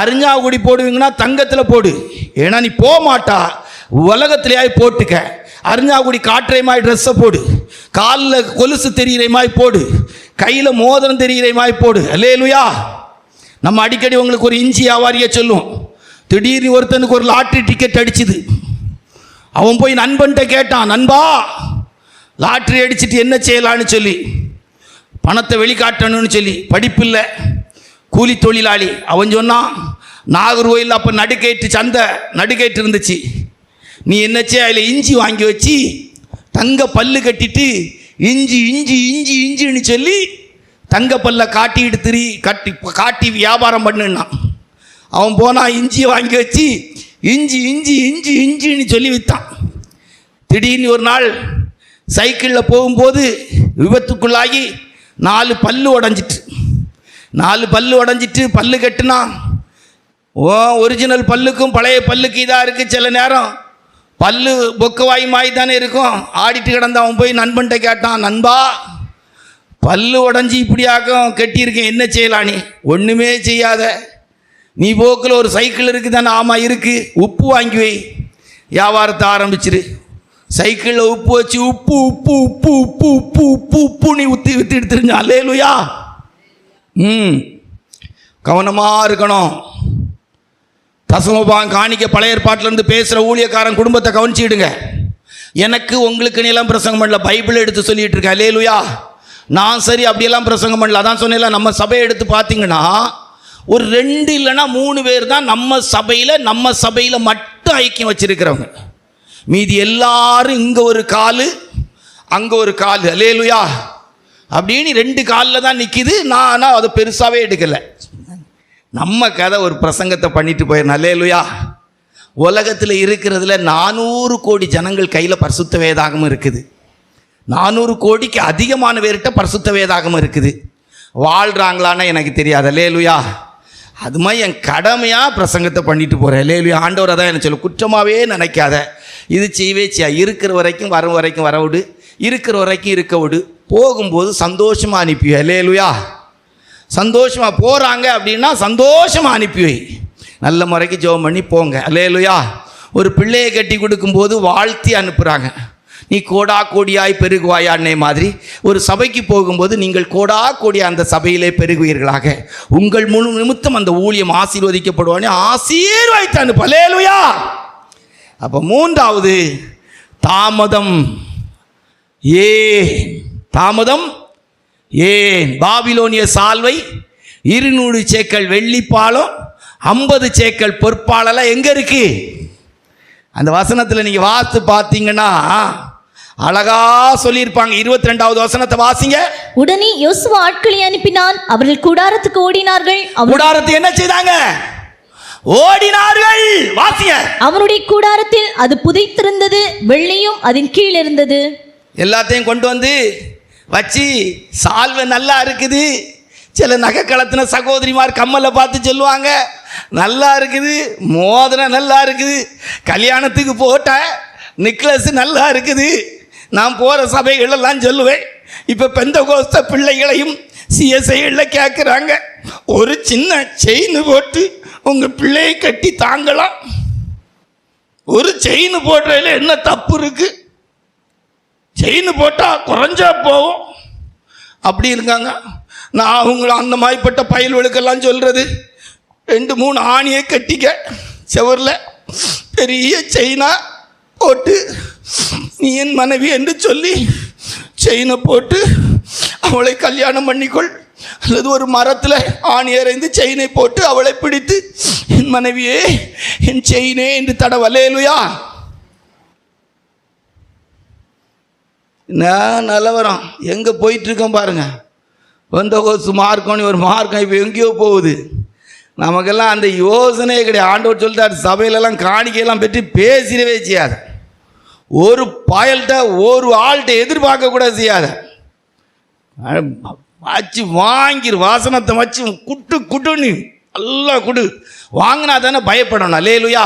அரிஞ்சாகுடி போடுவீங்கன்னா தங்கத்தில் போடு. ஏன்னா நீ போக மாட்டா, உலகத்திலேயே போட்டுக்க. அரிஞ்சாகுடி காட்டுற மாதிரி ட்ரெஸ்ஸை போடு, காலில் கொலுசு தெரிகிற மாதிரி போடு, கையில் மோதிரம் தெரிகிற மாதிரி போடு. அல்லேலூயா. நம்ம அடிக்கடி உங்களுக்கு ஒரு இஞ்சி வியாபாரியை சொல்லுவோம். திடீர்னு ஒருத்தனுக்கு ஒரு லாட்ரி டிக்கெட் அடிச்சுது. அவன் போய் நண்பன்கிட்ட கேட்டான், நண்பா லாட்ரி அடிச்சுட்டு என்ன செய்யலான்னு சொல்லி, பணத்தை வெளிக்காட்டணும்னு சொல்லி. படிப்பில்லை, கூலி தொழிலாளி. அவன் சொன்னான், நாகர்கோயில் அப்போ நடுக்கேட்டு சந்தை நடுக்கேட்டு இருந்துச்சு, நீ என்னச்சே அதில் இஞ்சி வாங்கி வச்சு தங்க பல்லு கட்டிட்டு இஞ்சி இஞ்சி இஞ்சி இஞ்சின்னு சொல்லி தங்க பல்ல காட்டிட்டு காட்டி வியாபாரம் பண்ணுன்னா. அவன் போனான், இஞ்சியை வாங்கி வச்சு இஞ்சி இஞ்சி இஞ்சி இஞ்சின்னு சொல்லி விற்றான். திடீர்னு ஒரு நாள் சைக்கிளில் போகும்போது விபத்துக்குள்ளாகி 4 பல்லு உடஞ்சிட்டு. 4 பல்லு உடஞ்சிட்டு பல்லு கட்டுனா. ஒரிஜினல் பல்லுக்கும் பழைய பல்லுக்கு இதாக இருக்குது. சில நேரம் பல்லு பொக்கவாய் மாய் தானே இருக்கும். ஆடிட்டு கிடந்த அவன் போய் நண்பன்கிட்ட கேட்டான், நண்பா பல்லு உடஞ்சி இப்படியாக்கும் கட்டியிருக்கேன், என்ன செய்யலாம்? நீ ஒன்றுமே செய்யாத, நீ போக்கில் ஒரு சைக்கிள் இருக்குது தானே? ஆமாம் இருக்குது, உப்பு வாங்கி வை, வியாபாரத்தை ஆரம்பிச்சிரு. சைக்கிளில் உப்பு வச்சு உப்பு உப்பு உப்பு உப்பு உப்பு உப்பு உப்பு நீ விற்று எடுத்துருங்க. அல்லேலூயா. கவனமாக இருக்கணும். தசமபாகம் காணிக்க பழைய ஏற்பாட்டிலேருந்து பேசுகிற ஊழியக்காரன் குடும்பத்தை கவனிச்சுடுங்க. எனக்கு உங்களுக்கு எல்லாம் பிரசங்கம் பண்ணல, பைபிள் எடுத்து சொல்லிட்டு இருக்கேன். அல்லேலூயா. நான் சரி அப்படியெல்லாம் பிரசங்கம் பண்ணல. அதான் சொன்னேன்ல, நம்ம சபையை எடுத்து பார்த்தீங்கன்னா ஒரு 2 இல்லைன்னா 3 பேர் தான் நம்ம சபையில் மட்டும் ஐக்கியம் வச்சிருக்கிறவங்க. மீதி எல்லாரும் இங்கே ஒரு காலு அங்கே ஒரு காலு. அல்லேலூயா. அப்படின்னு 2 காலில் தான் நிற்கிது. நான் அதை பெருசாகவே எடுக்கலை. நம்ம கதை ஒரு பிரசங்கத்தை பண்ணிட்டு போயிடணும். அல்லேலூயா. உலகத்தில் இருக்கிறதுல 400 கோடி ஜனங்கள் கையில் பரிசுத்த வேதாகமும் இருக்குது. 400 கோடிக்கு அதிகமான பேர்கிட்ட பரிசுத்த வேதாகமும் இருக்குது. வாழ்கிறாங்களான்னு எனக்கு தெரியாது. அல்லேலூயா. அது மாதிரி என் கடமையாக பிரசங்கத்தை பண்ணிட்டு போகிறேன். அல்லேலூயா. ஆண்டவரை தான் என்ன சொல்ல, குற்றமாகவே நினைக்காத, இது செய்வே இருக்கிற வரைக்கும் வரும் வரைக்கும் வர விடு, இருக்கிற வரைக்கும் இருக்க விடு, போகும்போது சந்தோஷமாக அனுப்பி வை. அல்லேலூயா. சந்தோஷமாக போகிறாங்க அப்படின்னா சந்தோஷமாக அனுப்பி வை. நல்ல முறைக்கு ஜெபம் பண்ணி போங்க. அல்லேலூயா. ஒரு பிள்ளையை கட்டி கொடுக்கும்போது வாழ்த்தி அனுப்புகிறாங்க, நீ கோடா கோடியாய் பெருகுவாயா அன்னை மாதிரி. ஒரு சபைக்கு போகும்போது நீங்கள் கோடா கோடியா அந்த சபையிலே பெருகுவீர்களாக, உங்கள் முழு நிமித்தம் அந்த ஊழியம் ஆசீர்வதிக்கப்படுவானே ஆசீர்வதித்து அனுப்பு. அல்லேலூயா. அப்போ 3வது தாமதம் ஏன்? பாபிலோனிய சால்வை 200 சேக்கல் வெள்ளிப்பாலம் 50 சேக்கல் பொற்பாலெல்லாம் எங்கே இருக்கு? அந்த வசனத்தில் நீங்கள் வாசித்து பார்த்தீங்கன்னா அழகா சொல்லியிருப்பாங்க. 22வது வசனத்தை வாசிங்க. உடனே யோசுவா ஆட்களை அனுப்பினான், அவர்கள் கூடாரத்துக்கு ஓடினார்கள். கூடாரத்துக்கு என்ன செய்தாங்க? ஓடினார்கள். வாசிங்க. அவனுடைய கூடாரத்தில் அது புதைத்திருந்தது, வெள்ளியும் அதன் கீழ் இருந்தது. எல்லாத்தையும் கொண்டு வந்து வச்சு, சால்வை நல்லா இருக்குது. சில நகை கலத்தின சகோதரிமார் கம்மலை பார்த்து சொல்லுவாங்க, நல்லா இருக்குது. மோதிரம் நல்லா இருக்குது. கல்யாணத்துக்கு போட்ட நெக்லஸ் நல்லா இருக்குது. நான் போகிற சபைகளெல்லாம் சொல்லுவேன். இப்போ பெந்தகோஸ்த பிள்ளைகளையும் சிஎஸ்ஐகளில் கேட்குறாங்க, ஒரு சின்ன செயின் போட்டு உங்கள் பிள்ளையை கட்டி தாங்கலாம். ஒரு செயின் போடுறதுல என்ன தப்பு இருக்கு? செயின் போட்டால் குறைஞ்சா போகும். அப்படி இருக்காங்க. நான் அவங்கள அந்த மாதிரிப்பட்ட பயல்களுக்கெல்லாம் சொல்கிறது, 2-3 ஆணியை கட்டிக்க செவரில், பெரிய செயினா போட்டு நீ என் மனைவி என்று சொல்லி செயினை போட்டு அவளை கல்யாணம் பண்ணிக்கொள். அல்லது ஒரு மரத்தில் ஆணி அறைந்து செயினை போட்டு அவளை பிடித்து என் மனைவியே என் செயினே என்று தடவை. அல்லேலூயா. நான் நிலவரம் எங்கே போயிட்டுருக்கோம் பாருங்க. வந்த கோசு மார்க்கம் ஒரு மார்க்கம் இப்போ எங்கேயோ போகுது. நமக்கெல்லாம் அந்த யோசனையே கிடையாது. ஆண்டவர் சொல்லிட்டார், சபையிலெல்லாம் காணிக்கையெல்லாம் பெற்று பேசிடவே செய்யாத. ஒரு பாயல்கிட்ட ஒரு ஆள்கிட்ட எதிர்பார்க்க கூட செய்யாத. வச்சு வாங்கிரு, வாசனத்தை வச்சு குட்டுன்னு நல்லா குடு. வாங்கினா தானே பயப்படணும். அல்லேலூயா.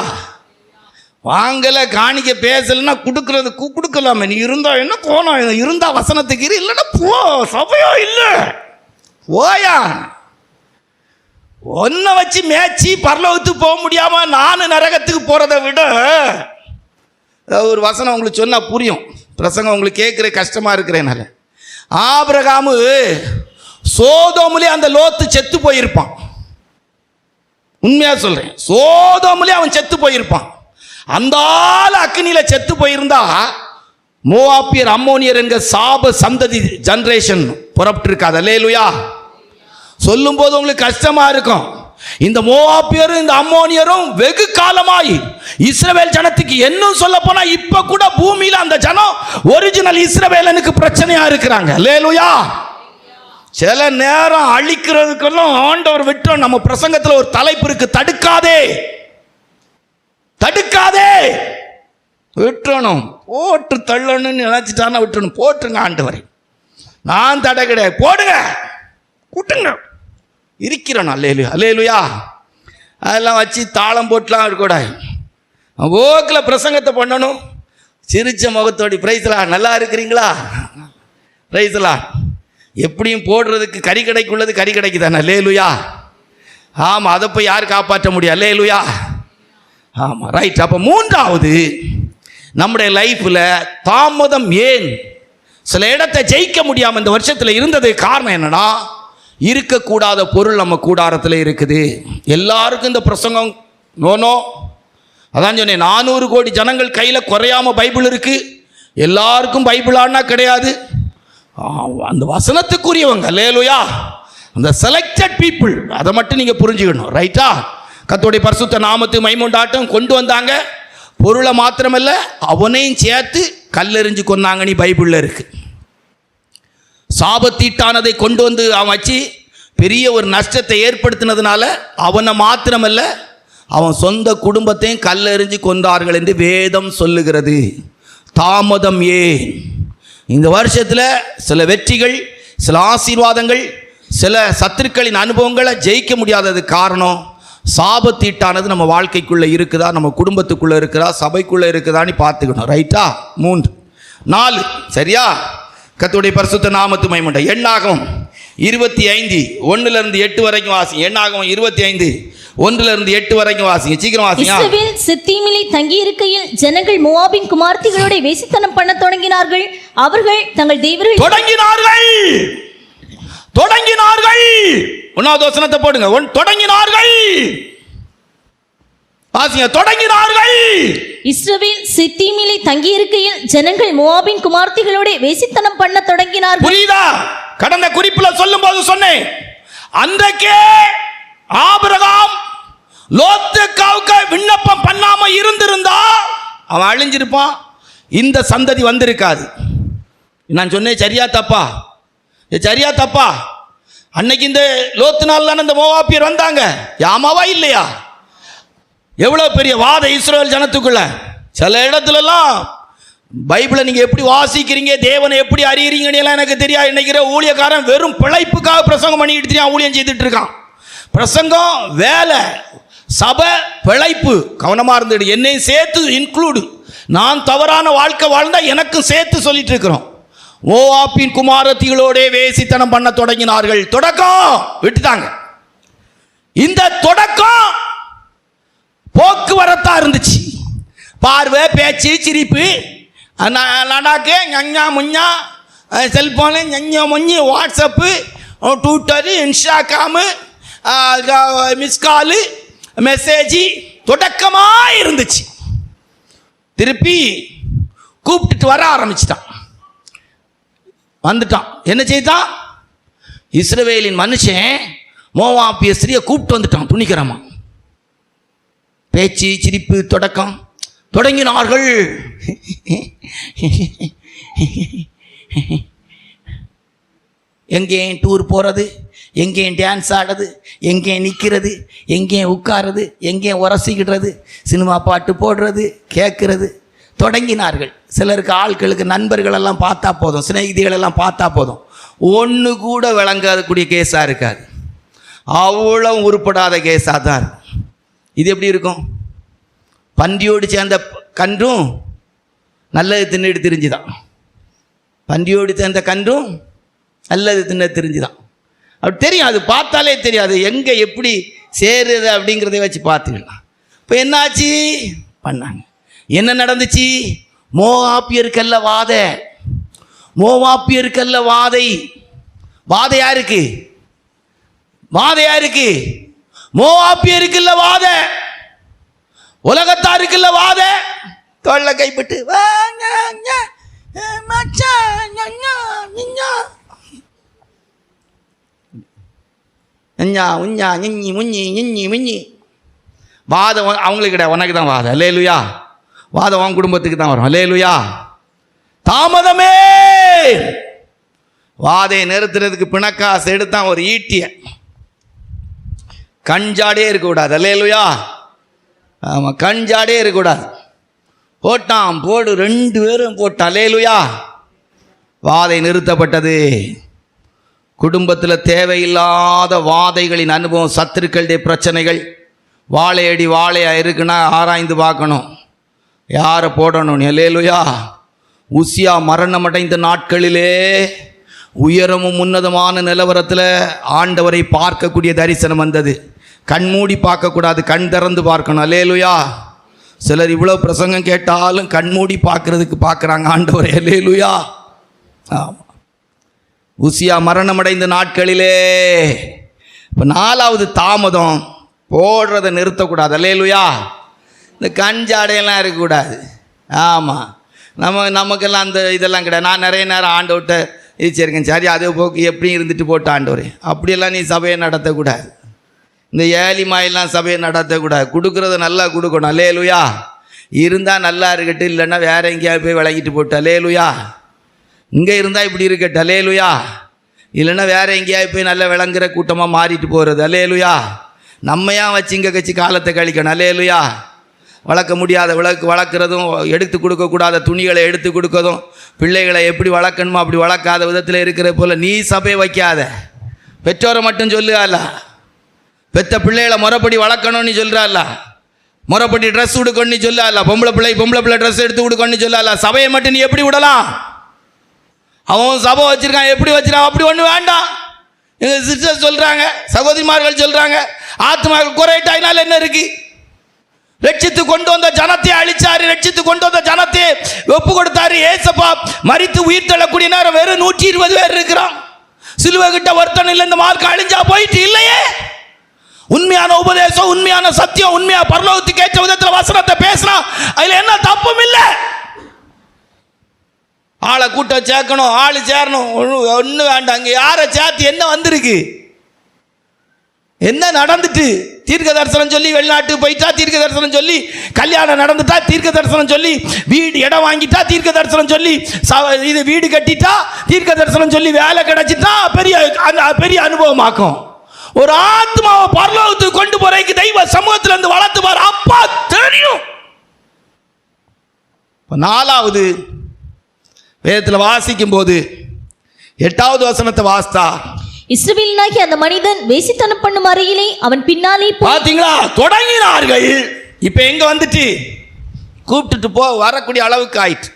வாங்கலை காணிக்க பேசலைன்னா கொடுக்கலாமே. நீ இருந்தா என்ன போனோம், இருந்தா வசனத்துக்கு இரு, இல்லைன்னா போ. சபையோ இல்லை போயா. ஒன்றை வச்சு மேய்ச்சி பரலோகத்துக்கு போக முடியாம நானும் நரகத்துக்கு போகிறத விட, ஒரு வசனம் உங்களுக்கு சொன்னால் புரியும். பிரசங்கம் உங்களுக்கு கேட்குற கஷ்டமாக இருக்கிறேனால, ஆபிரகாமு சோதோமுலே அந்த லோத்து செத்து போயிருப்பான். உண்மையாக சொல்கிறேன், சோதோமுலே அவன் செத்து போயிருப்பான். அந்த ஆள் அக்னியில செத்து போயிருந்தா மோவாபியர் அம்மோனியர் என்கிற சாப சந்ததி ஜெனரேஷன் புறப்பட்டு இருக்காது. அல்லேலூயா. சொல்லும் போது உங்களுக்கு கஷ்டமா இருக்கும். இந்த மோவாபியரும் இந்த அம்மோனியரும் வெகு காலமாய் இஸ்ரவேல் ஜனத்துக்கு இன்னும் சொல்ல போனா இப்ப கூட பூமியில அந்த ஜனம் ஒரிஜினல் இஸ்ரவேலனுக்கு பிரச்சனையா இருக்கிறாங்க. அல்லேலூயா. சில நேரம் அழிக்கிறதுக்கெல்லாம் ஆண்டவர் விட்டோம். நம்ம பிரசங்கத்தில் ஒரு தலைப்பு இருக்கு, தடுக்காதே விட்டுறணும். போட்டு தள்ளணும்னு நினைச்சிட்டானா விட்டுறணும். போட்டுருங்க ஆண்டவரை, நான் தடை கிடையாது, போடுங்க கூட்டுங்க இருக்கிறோம். அல்லேலூயா. அதெல்லாம் வச்சு தாளம் போட்டுலாம் இருக்கக்கூடாது. ஓக்கில் பிரசங்கத்தை பண்ணணும். சிரிச்ச முகத்தோடி பிரைஸ்லா, நல்லா இருக்கிறீங்களா, பிரைஸ்லா. எப்படியும் போடுறதுக்கு கறி கடைக்குள்ளது கறி கடைக்குதானே. அல்லேலூயா. ஆமாம், அதை போய் யார் காப்பாற்ற முடியும். அல்லேலூயா. ஆமாம், ரைட். அப்போ 3வது நம்முடைய லைஃப்பில் தாமதம் ஏன்? சில இடத்தை ஜெயிக்க முடியாமல் இந்த வருஷத்தில் இருந்தது காரணம் என்னன்னா, இருக்கக்கூடாத பொருள் நம்ம கூடாரத்தில் இருக்குது. எல்லாருக்கும் இந்த பிரசங்கம் நோனோ. அதான் சொன்னேன், 400 கோடி ஜனங்கள் கையில் குறையாம பைபிள் இருக்கு. எல்லாருக்கும் பைபிளானா கிடையாது. அந்த வசனத்துக்குரியவங்க, அல்லேலூயா, அந்த செலக்டட் பீப்புள், அதை மட்டும் நீங்கள் புரிஞ்சுக்கணும். ரைட்டா? கர்த்தருடைய பரிசுத்த நாமத்துக்கு மகிமையுண்டாட்டம். கொண்டு வந்தாங்க. பொருளை மாத்திரமல்ல, அவனையும் சேர்த்து கல்லெறிஞ்சு கொன்னாங்க. நீ பைபிளில் இருக்கு. சாபத்தீட்டானதை கொண்டு வந்து அவன் வச்சு பெரிய ஒரு நஷ்டத்தை ஏற்படுத்தினதுனால அவனை மாத்திரமல்ல, அவன் சொந்த குடும்பத்தையும் கல்லெறிஞ்சு கொண்டார்கள் என்று வேதம் சொல்லுகிறது. தாமதம் ஏன்? இந்த வருஷத்தில் சில வெற்றிகள், சில ஆசீர்வாதங்கள், சில சத்துருக்களின் அனுபவங்களை ஜெயிக்க முடியாதது காரணம் சாபத்தீட்டானது நம்ம வாழ்க்கைக்குள்ளே இருக்குதா, நம்ம குடும்பத்துக்குள்ளே இருக்குதா, சபைக்குள்ளே இருக்குதான்னு பார்த்துக்கணும். ரைட்டா? 3 4 சரியா? கர்த்தருடைய பரிசுத்த நாமத்து மகிமை. எண்ணாகமம் 25 1-8 வரைக்கும் வாசிங்க. எண்ணாகமம் 25 1-8 வரைக்கும் வாசிங்க. சீக்கிரம் வாசிங்க. இஸ்ரவேல் சித்தீமிலே தங்கி இருக்கையில் ஜனங்கள் மோவாபின் குமார்த்திகளோட வேசித்தனம் பண்ண தொடங்கினார்கள். அவர்கள் தங்கள் தேவர்கள் தொடங்கினார்கள். ஒன்னாவது வசனத்தை போடுங்க. தொடங்கினார்கள். வாசிங்க. தொடங்கினார்கள். இஸ்ரவேல் சித்தீமிலே தங்கி இருக்கையில் ஜனங்கள் மோவாபின் குமார்த்திகளோட வேசித்தனம் பண்ண தொடங்கினார்கள். புரியுதா? கடந்த குறிப்புல சொல்லும் போது சொன்னேன், அன்றைக்கே ஆபிரகாம் லோத்துக்காவுக்கு விண்ணப்பம் பண்ணாம இருந்திருந்தா அவன் அழிஞ்சிருப்பான். இந்த சந்ததி வந்திருக்காது. நான் சொன்னேன் சரியா தப்பா? சரியா தப்பா? அன்னைக்கு இந்த லோத்து நாள் தானே இந்த மோவாபியர் வந்தாங்க. யாமாவா இல்லையா? எவ்வளவு பெரிய வாத இஸ்ரவேல் ஜனத்துக்குள்ள. சில இடத்துலலாம் பைபிளை நீங்கள் எப்படி வாசிக்கிறீங்க, தேவனை எப்படி அறியறீங்கன்னு எல்லாம் எனக்கு தெரியாது. நினைக்கிற ஊழியக்காரன் வெறும் பிழைப்புக்காக பிரசங்கம் பண்ணிக்கிட்டு தெரியும், ஊழியம் செய்துட்டு இருக்கான். பிரசங்கம் வேலை, சபை பிழைப்பு. கவனமாக இருந்துடு. என்னையும் சேர்த்து இன்க்ளூடு. நான் தவறான வாழ்க்கை வாழ்ந்தா எனக்கும் சேர்த்து சொல்லிட்டு இருக்கிறோம். மோவாபின் குமாரத்திகளோட வேசித்தனம் பண்ண தொடங்கினார்கள். தொடக்கம் விட்டுட்டாங்க. இந்த தொடக்கம் போக்குவரத்தா இருந்துச்சு. பார்வை, பேச்சு, சிரிப்பு, நடாக்கு, ஞா முஞ்சா, செல்போனு ஞா முஞ்சி, வாட்ஸ்அப்பு, ட்விட்டரு, இன்ஸ்டாகிராமு, மிஸ்காலு, மெசேஜி தொடக்கமாக இருந்துச்சு. திருப்பி கூப்பிட்டுட்டு வர ஆரம்பிச்சிட்டான். வந்துட்டான். என்ன செய்தான்? இஸ்ரவேலின் மனுஷன் மோவாபிய ஸ்திரியை கூப்பிட்டு வந்துட்டான். துணிக்கிறமா பேச்சு, சிரிப்பு, தொடக்கம். தொடங்கினார்கள். எங்கேயும் டூர் போகிறது, எங்கேயும் டான்ஸ் ஆடுறது, எங்கேயும் நிற்கிறது, எங்கேயும் உட்காருறது, எங்கேயும் உரசிக்கிடுறது, சினிமா பாட்டு போடுறது, கேட்குறது. தொடங்கினார்கள். சிலருக்கு ஆட்களுக்கு நண்பர்களெல்லாம் பார்த்தா போதும், சிநேகிதிகளெல்லாம் பார்த்தா போதும், ஒன்று கூட விளங்காதக்கூடிய கேஸாக இருக்காது. அவ்வளோ உருப்படாத கேஸாக தான் இருக்கும். இது எப்படி இருக்கும்? பன்றியோடு சேர்ந்த கன்றும் நல்லது தின்னுட்டு தெரிஞ்சுதான். பன்றியோடு சேர்ந்த கன்றும் நல்லது தின்ன தெரிஞ்சுதான். அப்படி தெரியும். அது பார்த்தாலே தெரியாது எங்கே எப்படி சேருது அப்படிங்கிறத வச்சு பார்த்துக்கலாம். இப்போ என்னாச்சு பண்ணாங்க? என்ன நடந்துச்சு? மோவாபியருக்கல்ல வாதை, மோவாபியருக்கல்ல வாதை. வாதை யாருக்கு? வாதை யாருக்கு? மோவாபியருக்குல்ல வாதை, உலகத்தாருக்குல்ல வாதை. தொல்லை கைப்பட்டு வாதம் அவங்களுக்கு கிடையாது, உனக்கு தான் வாதம். அல்லேலூயா. வாதம் உன் குடும்பத்துக்கு தான் வரும். அல்லேலூயா. தாமதமே. வாதையை நிறுத்துறதுக்கு பிணக்காசு எடுத்தான் ஒரு ஈட்டிய. கஞ்சாடே இருக்கக்கூடாது. அல்லேலூயா. ஆமாம், கஞ்சாடே இருக்கக்கூடாது. போட்டான், போடு, 2 பேரும் போட்டான். அல்லேலூயா. வாதை நிறுத்தப்பட்டது. குடும்பத்தில் தேவையில்லாத வாதைகளின் அனுபவம், சத்துருக்களுடைய பிரச்சனைகள், வாழையடி வாழையாக இருக்குன்னா ஆராய்ந்து பார்க்கணும் யாரை போடணும். அல்லேலூயா. உசியா மரணமடைந்த நாட்களிலே உயரமும் உன்னதமான நிலவரத்தில் ஆண்டவரை பார்க்கக்கூடிய தரிசனம் வந்தது. கண்மூடி பார்க்கக்கூடாது, கண் திறந்து பார்க்கணும். அல்லேலூயா. சிலர் இவ்வளோ பிரசங்கம் கேட்டாலும் கண்மூடி பார்க்கறதுக்கு பார்க்குறாங்க ஆண்டவரை. அல்லேலூயா. ஆமாம். உசியா மரணமடைந்த நாட்களிலே. இப்போ 4வது தாமதம், போடுறதை நிறுத்தக்கூடாது. அல்லேலூயா. இந்த கஞ்சாடையெல்லாம் இருக்கக்கூடாது. ஆமாம். நமக்கெல்லாம் அந்த இதெல்லாம் கிடையாது. நான் நிறைய நேரம் ஆண்டவர்கிட்ட இருக்கேன், சரி அதே போக்கு எப்படியும் இருந்துட்டு போட்டு ஆண்டவரே, அப்படியெல்லாம் நீ சபையை நடத்தக்கூடாது. இந்த ஏலிமாயெல்லாம் சபையை நடத்தக்கூடாது. கொடுக்குறத நல்லா கொடுக்கணும். அல்லேலூயா. இருந்தால் நல்லா இருக்கட்டும், இல்லைன்னா வேற எங்கேயாவது போய் விளங்கிட்டு போட்டு. அல்லேலூயா. இங்கே இருந்தால் இப்படி இருக்கட்டும். அல்லேலூயா. இல்லைன்னா வேற எங்கேயாவது போய் நல்லா விளங்குற கூட்டமாக மாறிட்டு போகிறது. அல்லேலூயா. நம்மையா வச்சு இங்கே கட்சி காலத்தை கழிக்கணும். அல்லேலூயா. வளர்க்க முடியாத வளர்க்குறதும், எடுத்து கொடுக்கக்கூடாத துணிகளை எடுத்து கொடுக்கறதும், பிள்ளைகளை எப்படி வளர்க்கணுமோ அப்படி வளர்க்காத விதத்தில் இருக்கிற போல் நீ சபையை வைக்காத. பெற்றோரை மட்டும் சொல்லுகால, பெற்ற பிள்ளைகளை முறைப்படி வளர்க்கணும்னு சொல்கிறால, முறைப்படி ட்ரெஸ் கொடுக்கணும்னு சொல்லால, பொம்பளை பிள்ளை ட்ரெஸ் எடுத்து கொடுக்கணும்னு சொல்லால. சபையை மட்டும் நீ எப்படி விடலாம்? அவன் சபை வச்சுருக்கான், எப்படி வச்சுருக்கான், அப்படி ஒன்றும் வேண்டாம். எங்கள் சிஸ்டர் சொல்கிறாங்க, சகோதரிமார்கள் சொல்கிறாங்க, ஆத்மாக்கள் குறையிட்டாயினால என்ன இருக்குது? ரட்சித்து கொண்டு வந்த ஜனத்தை அழிச்சாரு, ரட்சித்து கொண்டு வந்த ஜனத்தை ஒப்பு கொடுத்தாரு. ஏசப்பா மரித்து உயிர் தள்ளக்கூடிய நேரம் வெறும் 120 பேர் இருக்கிறான். சிலுவை கிட்ட ஒருத்தன் இல்லை, இந்த மார்க் அழிஞ்சா போயிட்டு இல்லையே. உண்மையான உபதேசம், உண்மையான சத்தியம், உண்மையா பரலோகத்துக்கு ஏற்ற விதத்தில் வசனத்தை பேசினா அதுல என்ன தப்பும் இல்லை. ஆளை கூட்டம் சேர்க்கணும், ஆளு சேரணும், ஒண்ணு வேண்டாம். அங்கே யாரை சேர்த்து என்ன வந்திருக்கு, என்ன நடந்துட்டு? தீர்க்க தரிசனம் சொல்லி வெளிநாட்டுக்கு போயிட்டா தீர்க்க தரிசனம் சொல்லி, கல்யாணம் நடந்துட்டா தீர்க்க தரிசனம் சொல்லி, வீடு இடம் வாங்கிட்டா தீர்க்க தரிசனம் சொல்லி, இது வீடு கட்டிட்டா தீர்க்க தரிசனம் சொல்லி, வேலை கிடைச்சிட்டா பெரிய அனுபவமாக்கும். ஒரு ஆத்மாவை பரலோகத்துக்கு கொண்டு போறதுக்கு தெய்வ சமூகத்தில் இருந்து வளர்த்து பாரு, அப்பா தெரியும். 4வது வேதத்தில் வாசிக்கும் போது 8வது வசனத்தை வாசித்தா, இஸ்ரவேலனாகிய அந்த மனிதன் வேசித்தனம் பண்ணும் அறையிலே அவன் பின்னாலே பாத்தீங்களா தொடங்கினார்கள். இப்ப எங்க வந்துட்டு கூப்பிட்டுட்டு வரக்கூடிய அளவுக்கு ஆயிட்டு,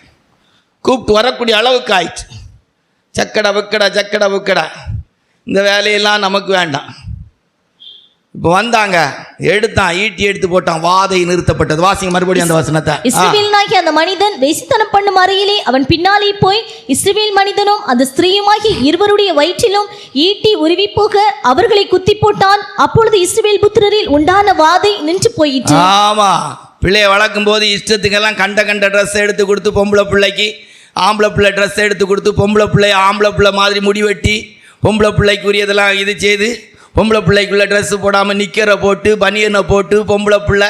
கூப்பிட்டு வரக்கூடிய அளவுக்கு ஆயிட்டு. சக்கடை புக்கடா இந்த வேலையெல்லாம் நமக்கு வேண்டாம். இப்போ வந்தாங்க, எடுத்தான், ஈட்டி எடுத்து போட்டான், வாதை நிறுத்தப்பட்டது. வாசிங்க மறுபடியும் அந்த வசனத்தை. இஸ்ரவேலனாகிய அந்த மனிதன் வேசித்தனம் பண்ணும் அறையிலே அவன் பின்னாலே போய் இஸ்ரவேல் மனிதனும் அந்த ஸ்திரீயுமாகி இருவருடைய வயிற்றிலும் ஈட்டி உருவி போக அவர்களை குத்தி போட்டான். அப்பொழுது இஸ்ரவேல் புத்திரரில் உண்டான வாதை நின்று போயிற்று. ஆமா, பிள்ளைய வளர்க்கும் போது இஷ்டத்துக்கெல்லாம் கண்ட ட்ரெஸ் எடுத்து கொடுத்து, பொம்பளை பிள்ளைக்கு ஆம்பளை பிள்ளை ட்ரெஸ் எடுத்து கொடுத்து, பொம்பளை பிள்ளை ஆம்பளை பிள்ளை மாதிரி முடிவெட்டி, பொம்பளை பிள்ளைக்கு உரியதெல்லாம் இது செய்து, பொம்பளை பிள்ளைக்குள்ள ட்ரெஸ்ஸு போடாமல் நிற்கிற போட்டு, பனியனை போட்டு, பொம்பளை பிள்ளை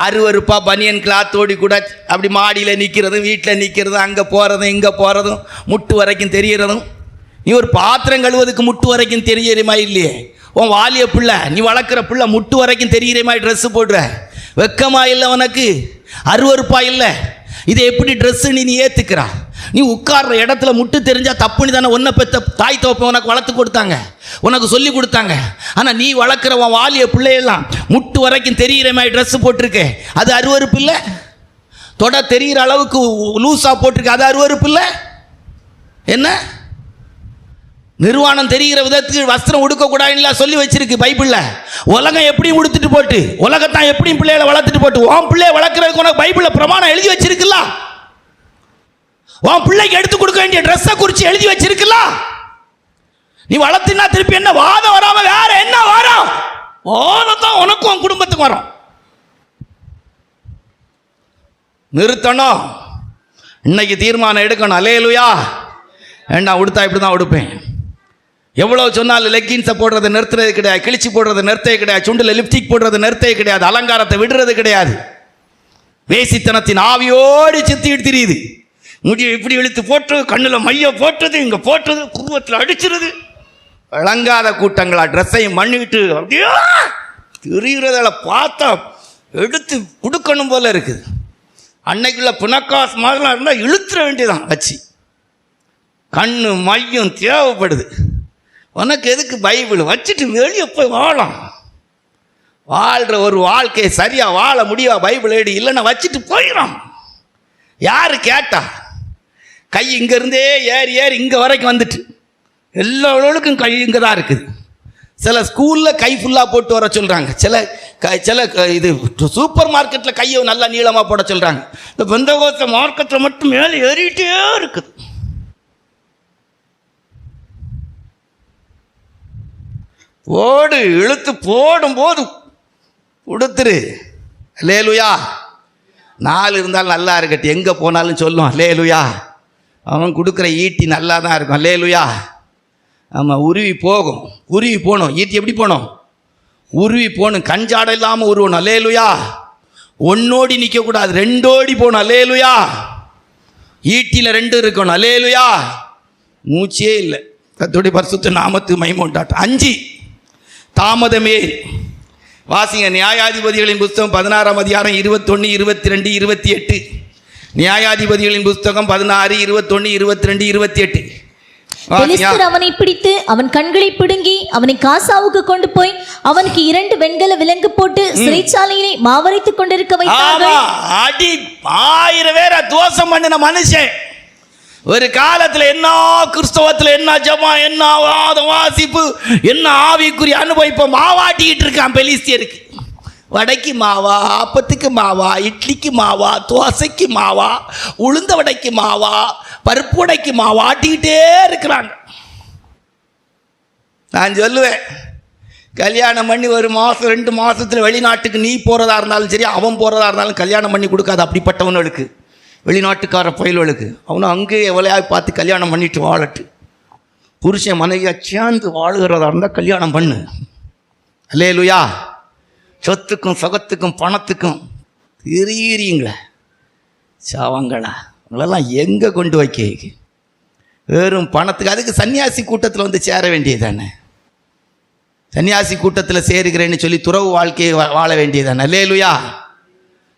அருவருப்பாக பனியன் கிளாத்தோடி கூட அப்படி மாடியில் நிற்கிறதும், வீட்டில் நிற்கிறதும், அங்கே போகிறதும் இங்கே போகிறதும், முட்டு வரைக்கும் தெரிகிறதும். நீ ஒரு பாத்திரம் கழுவதுக்கு முட்டு வரைக்கும் தெரியுறமா இல்லையே? உன் வாலிய பிள்ளை, நீ வளர்க்குற பிள்ளை முட்டு வரைக்கும் தெரிகிற மாதிரி ட்ரெஸ்ஸு போடுற. வெக்கமா இல்லை உனக்கு? அருவருப்பா இல்லை? இதை எப்படி ட்ரெஸ்ஸு நீ ஏற்றுக்கிறா? நீ உட்கார்ற இடத்துல முட்டு தெரிஞ்சா தப்புன்னு தானே ஒன்றை பெற்ற தாய் தோப்பை உனக்கு வளர்த்து கொடுத்தாங்க, உனக்கு சொல்லி கொடுத்தாங்க. ஆனால் நீ வளர்க்குற உன் வாலிய பிள்ளையெல்லாம் முட்டு வரைக்கும் தெரிகிற மாதிரி ட்ரெஸ்ஸு போட்டிருக்க, அது அருவருப்பு இல்லை? தொட தெரிகிற அளவுக்கு லூஸாக போட்டிருக்க, அது அருவருப்பு இல்லை? என்ன நிர்வாணம் தெரிகிற விதத்துக்கு வஸ்திரம் உடுக்கக்கூடாதுன்னு சொல்லி வச்சிருக்கு பைபிளில். உலகம் எப்படியும் உடுத்துட்டு போட்டு, உலகத்தான் எப்படியும் பிள்ளைகளை வளர்த்துட்டு போட்டு, உன் பிள்ளைய வளர்க்குறதுக்கு உனக்கு பைபிளில் பிரமாணம் எழுதி வச்சிருக்குல்ல? உன் பிள்ளைக்கு எடுத்து கொடுக்க வேண்டிய ட்ரெஸ்ஸை குறித்து எழுதி வச்சிருக்குல்ல? நீ வளர்த்தினா திருப்பி என்ன வாதம் வராம வேற என்ன வரும்? வாதம் தான் உனக்கும் உன் குடும்பத்துக்கு வரும். நிறுத்தணும், இன்னைக்கு தீர்மானம் எடுக்கணும். அல்லேலூயா. ஏண்டா உடுத்தா இப்படி தான் உடுப்பேன். எவ்வளோ சொன்னாலும் லெக்கின்ஸை போடுறதை நிறுத்துறது கிடையாது, கிழிச்சி போடுறதை நிறுத்தவே கிடையாது, சுண்டில் லிப்ஸ்டிக் போடுறதை நிறுத்தவே கிடையாது, அலங்காரத்தை விடுறது கிடையாது. வேசித்தனத்தின் ஆவியோடு சித்திட்டு தெரியுது. முடியை இப்படி இழுத்து போட்டு, கண்ணில் மைய போட்டது, இங்கே போட்டது, குருவத்தில் அடிச்சிருது. விளங்காத கூட்டங்களா ட்ரெஸ்ஸையும் மண்ணிக்கிட்டு அப்படியே தெரிகிறதால பார்த்தா எடுத்து கொடுக்கணும் போல இருக்குது. அன்னைக்குள்ள புனக்காஸ் மாதிரிலாம் இருந்தால் இழுத்துற வேண்டியதான் வச்சு. கண்ணு மையம் தேவைப்படுது. உனக்கு எதுக்கு பைபிள் வச்சுட்டு வெளியே போய் வாழலாம்? வாழ்கிற ஒரு வாழ்க்கையை சரியாக வாழ முடியா பைபிள் எடு, இல்லைன்னா வச்சுட்டு போயிடும். யார் கேட்டா? கை இங்கேருந்தே ஏறி இங்கே வரைக்கும் வந்துட்டு எல்லாருக்கும் கை இங்கே தான் இருக்குது. சில ஸ்கூலில் கை ஃபுல்லாக போட்டு வர சொல்கிறாங்க, சில இது சூப்பர் மார்க்கெட்டில் கையை நல்லா நீளமாக போட சொல்கிறாங்க. இந்த பெந்தகோஸ்தே மார்க்கெட்டில் மட்டும் மேலே ஏறிட்டே இருக்குது. போடு, இழுத்து போடும்போது கொடுத்துரு. அல்லேலூயா. 4 இருந்தாலும் நல்லா இருக்கட்டும், எங்கே போனாலும் சொல்லும் அல்லேலூயா. அவன் கொடுக்குற ஈட்டி நல்லா தான் இருக்கும் அல்லேலூயா. ஆமாம், உருவி போகும், உருவி போகணும். ஈட்டி எப்படி போகணும்? உருவி போகணும், கஞ்சாடை இல்லாமல் உருவணும் அல்லேலூயா. ஒன்னோடி நிற்கக்கூடாது, 2 ஓடி போகணும் அல்லேலூயா. ஈட்டியில் 2 இருக்கணும் அல்லேலூயா. மூச்சே இல்லை. கர்த்தருடைய பரிசுத்த நாமத்துக்கு மகிமை உண்டாகட்டும். 5 தாமதமே. வாசிங்க நியாயாதிபதிகளின் புஸ்தகம் 16ஆம் அதிகாரம் 21, 22, 28. நியாயாதிபதிகளின் புஸ்தகம் 16, 21, 22, 28. பெலிஸ்தர் அவனை பிடித்து அவன் கண்களை பிடுங்கி அவனை காசாவுக்கு கொண்டு போய் அவனுக்கு 2 வெண்கல விலங்கு போட்டு சிறைச்சாலையிலே மாவரைத்துக் கொண்டிருக்க வைத்தார்கள். அடி 1000 பேரை தோசம் பண்ணின மனுஷன் ஒரு காலத்தில் என்ன கிறிஸ்தவத்தில் என்ன ஜமா, என்ன வாசிப்பு, என்ன ஆவிக்குரிய அனுபவிப்ப மாவாட்டிக்கிட்டு இருக்கான் பெலிஸ்தியருக்கு. வடைக்கு மாவா, ஆப்பத்துக்கு மாவா, இட்லிக்கு மாவா, தோசைக்கு மாவா, உளுந்த வடைக்கு மாவா, பருப்பு வடைக்கு மாவா ஆட்டிக்கிட்டே இருக்கிறாங்க. நான் சொல்லுவேன், கல்யாணம் பண்ணி 1 மாதம் 2 மாதத்தில் வெளிநாட்டுக்கு நீ போகிறதா இருந்தாலும் சரி, அவன் போகிறதா இருந்தாலும் கல்யாணம் பண்ணி கொடுக்காது அப்படிப்பட்டவனுக்கு, வெளிநாட்டுக்கார பயல்களுக்கு. அவனை அங்கேயே எவ்வளையாக பார்த்து கல்யாணம் பண்ணிட்டு வாழட்டு. புருஷன் மனைவியாக சேர்ந்து வாழுகிறதா இருந்தால் கல்யாணம் பண்ணு அல்லேலூயா. சொத்துக்கும் சுகத்துக்கும் பணத்துக்கும் தெரியுறீங்களே சாவங்களா, உங்களெல்லாம் எங்கே கொண்டு வைக்க? வெறும் பணத்துக்கு. அதுக்கு சன்னியாசி கூட்டத்தில் வந்து சேர வேண்டியது தானே. சன்னியாசி கூட்டத்தில் சேருகிறேன்னு சொல்லி துறவு வாழ்க்கையை வாழ வேண்டியது தானே அல்லேலூயா.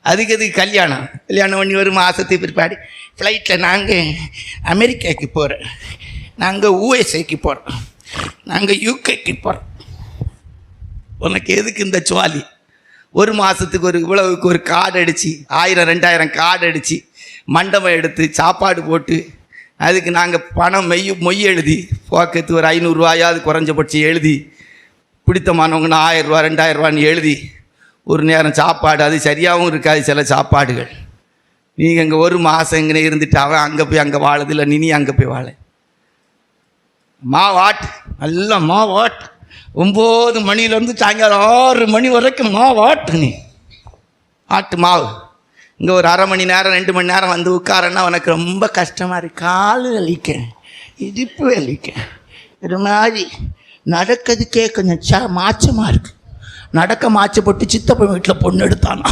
அதுக்கு எதுக்கு கல்யாணம்? கல்யாணம் பண்ணி 1 மாதத்துக்கு பிற்பாடு ஃப்ளைட்டில் நாங்கள் அமெரிக்காவுக்கு போகிறோம், நாங்கள் USA போகிறோம், நாங்கள் UK போகிறோம். உனக்கு எதுக்கு இந்த சுவாலி? 1 மாதத்துக்கு இவ்வளவுக்கு ஒரு கார்டு அடித்து 1000 2000 கார்டு அடித்து மண்டபம் எடுத்து சாப்பாடு போட்டு அதுக்கு நாங்கள் பணம் மொய் எழுதி போக்கத்து ஒரு 500 ரூபாயாவது குறைஞ்சபட்சம் எழுதி, பிடித்தமானவங்கன்னா 1000 ரூபா 2000 ரூபான்னு எழுதி ஒரு நேரம் சாப்பாடு. அது சரியாகவும் இருக்காது சில சாப்பாடுகள். நீங்கள் இங்கே 1 மாதம் இங்கே இருந்துட்டு அவன் அங்கே போய் அங்கே வாழுதில்லை, நீ அங்கே போய் வாழ. மாவாட்டு, நல்லா மாவாட்டு. 9 மணிலேருந்து சாயங்காலம் 6 மணி வரைக்கும் மாவாட்டு. நீ ஆட்டு மாவு. இங்கே ஒரு 1/2 மணி நேரம் 2 மணி நேரம் வந்து உட்காரன்னா உனக்கு ரொம்ப கஷ்டமாக இருக்கு. கால் வலிக்க, இடுப்பு வலிக்க, இது மாதிரி நடக்கிறதுக்கே கொஞ்சம் மாச்சமாக இருக்குது. நடக்க மாச்சப்பட்டு சித்தப்பன் வீட்டில் பொண்ணு எடுத்தானா,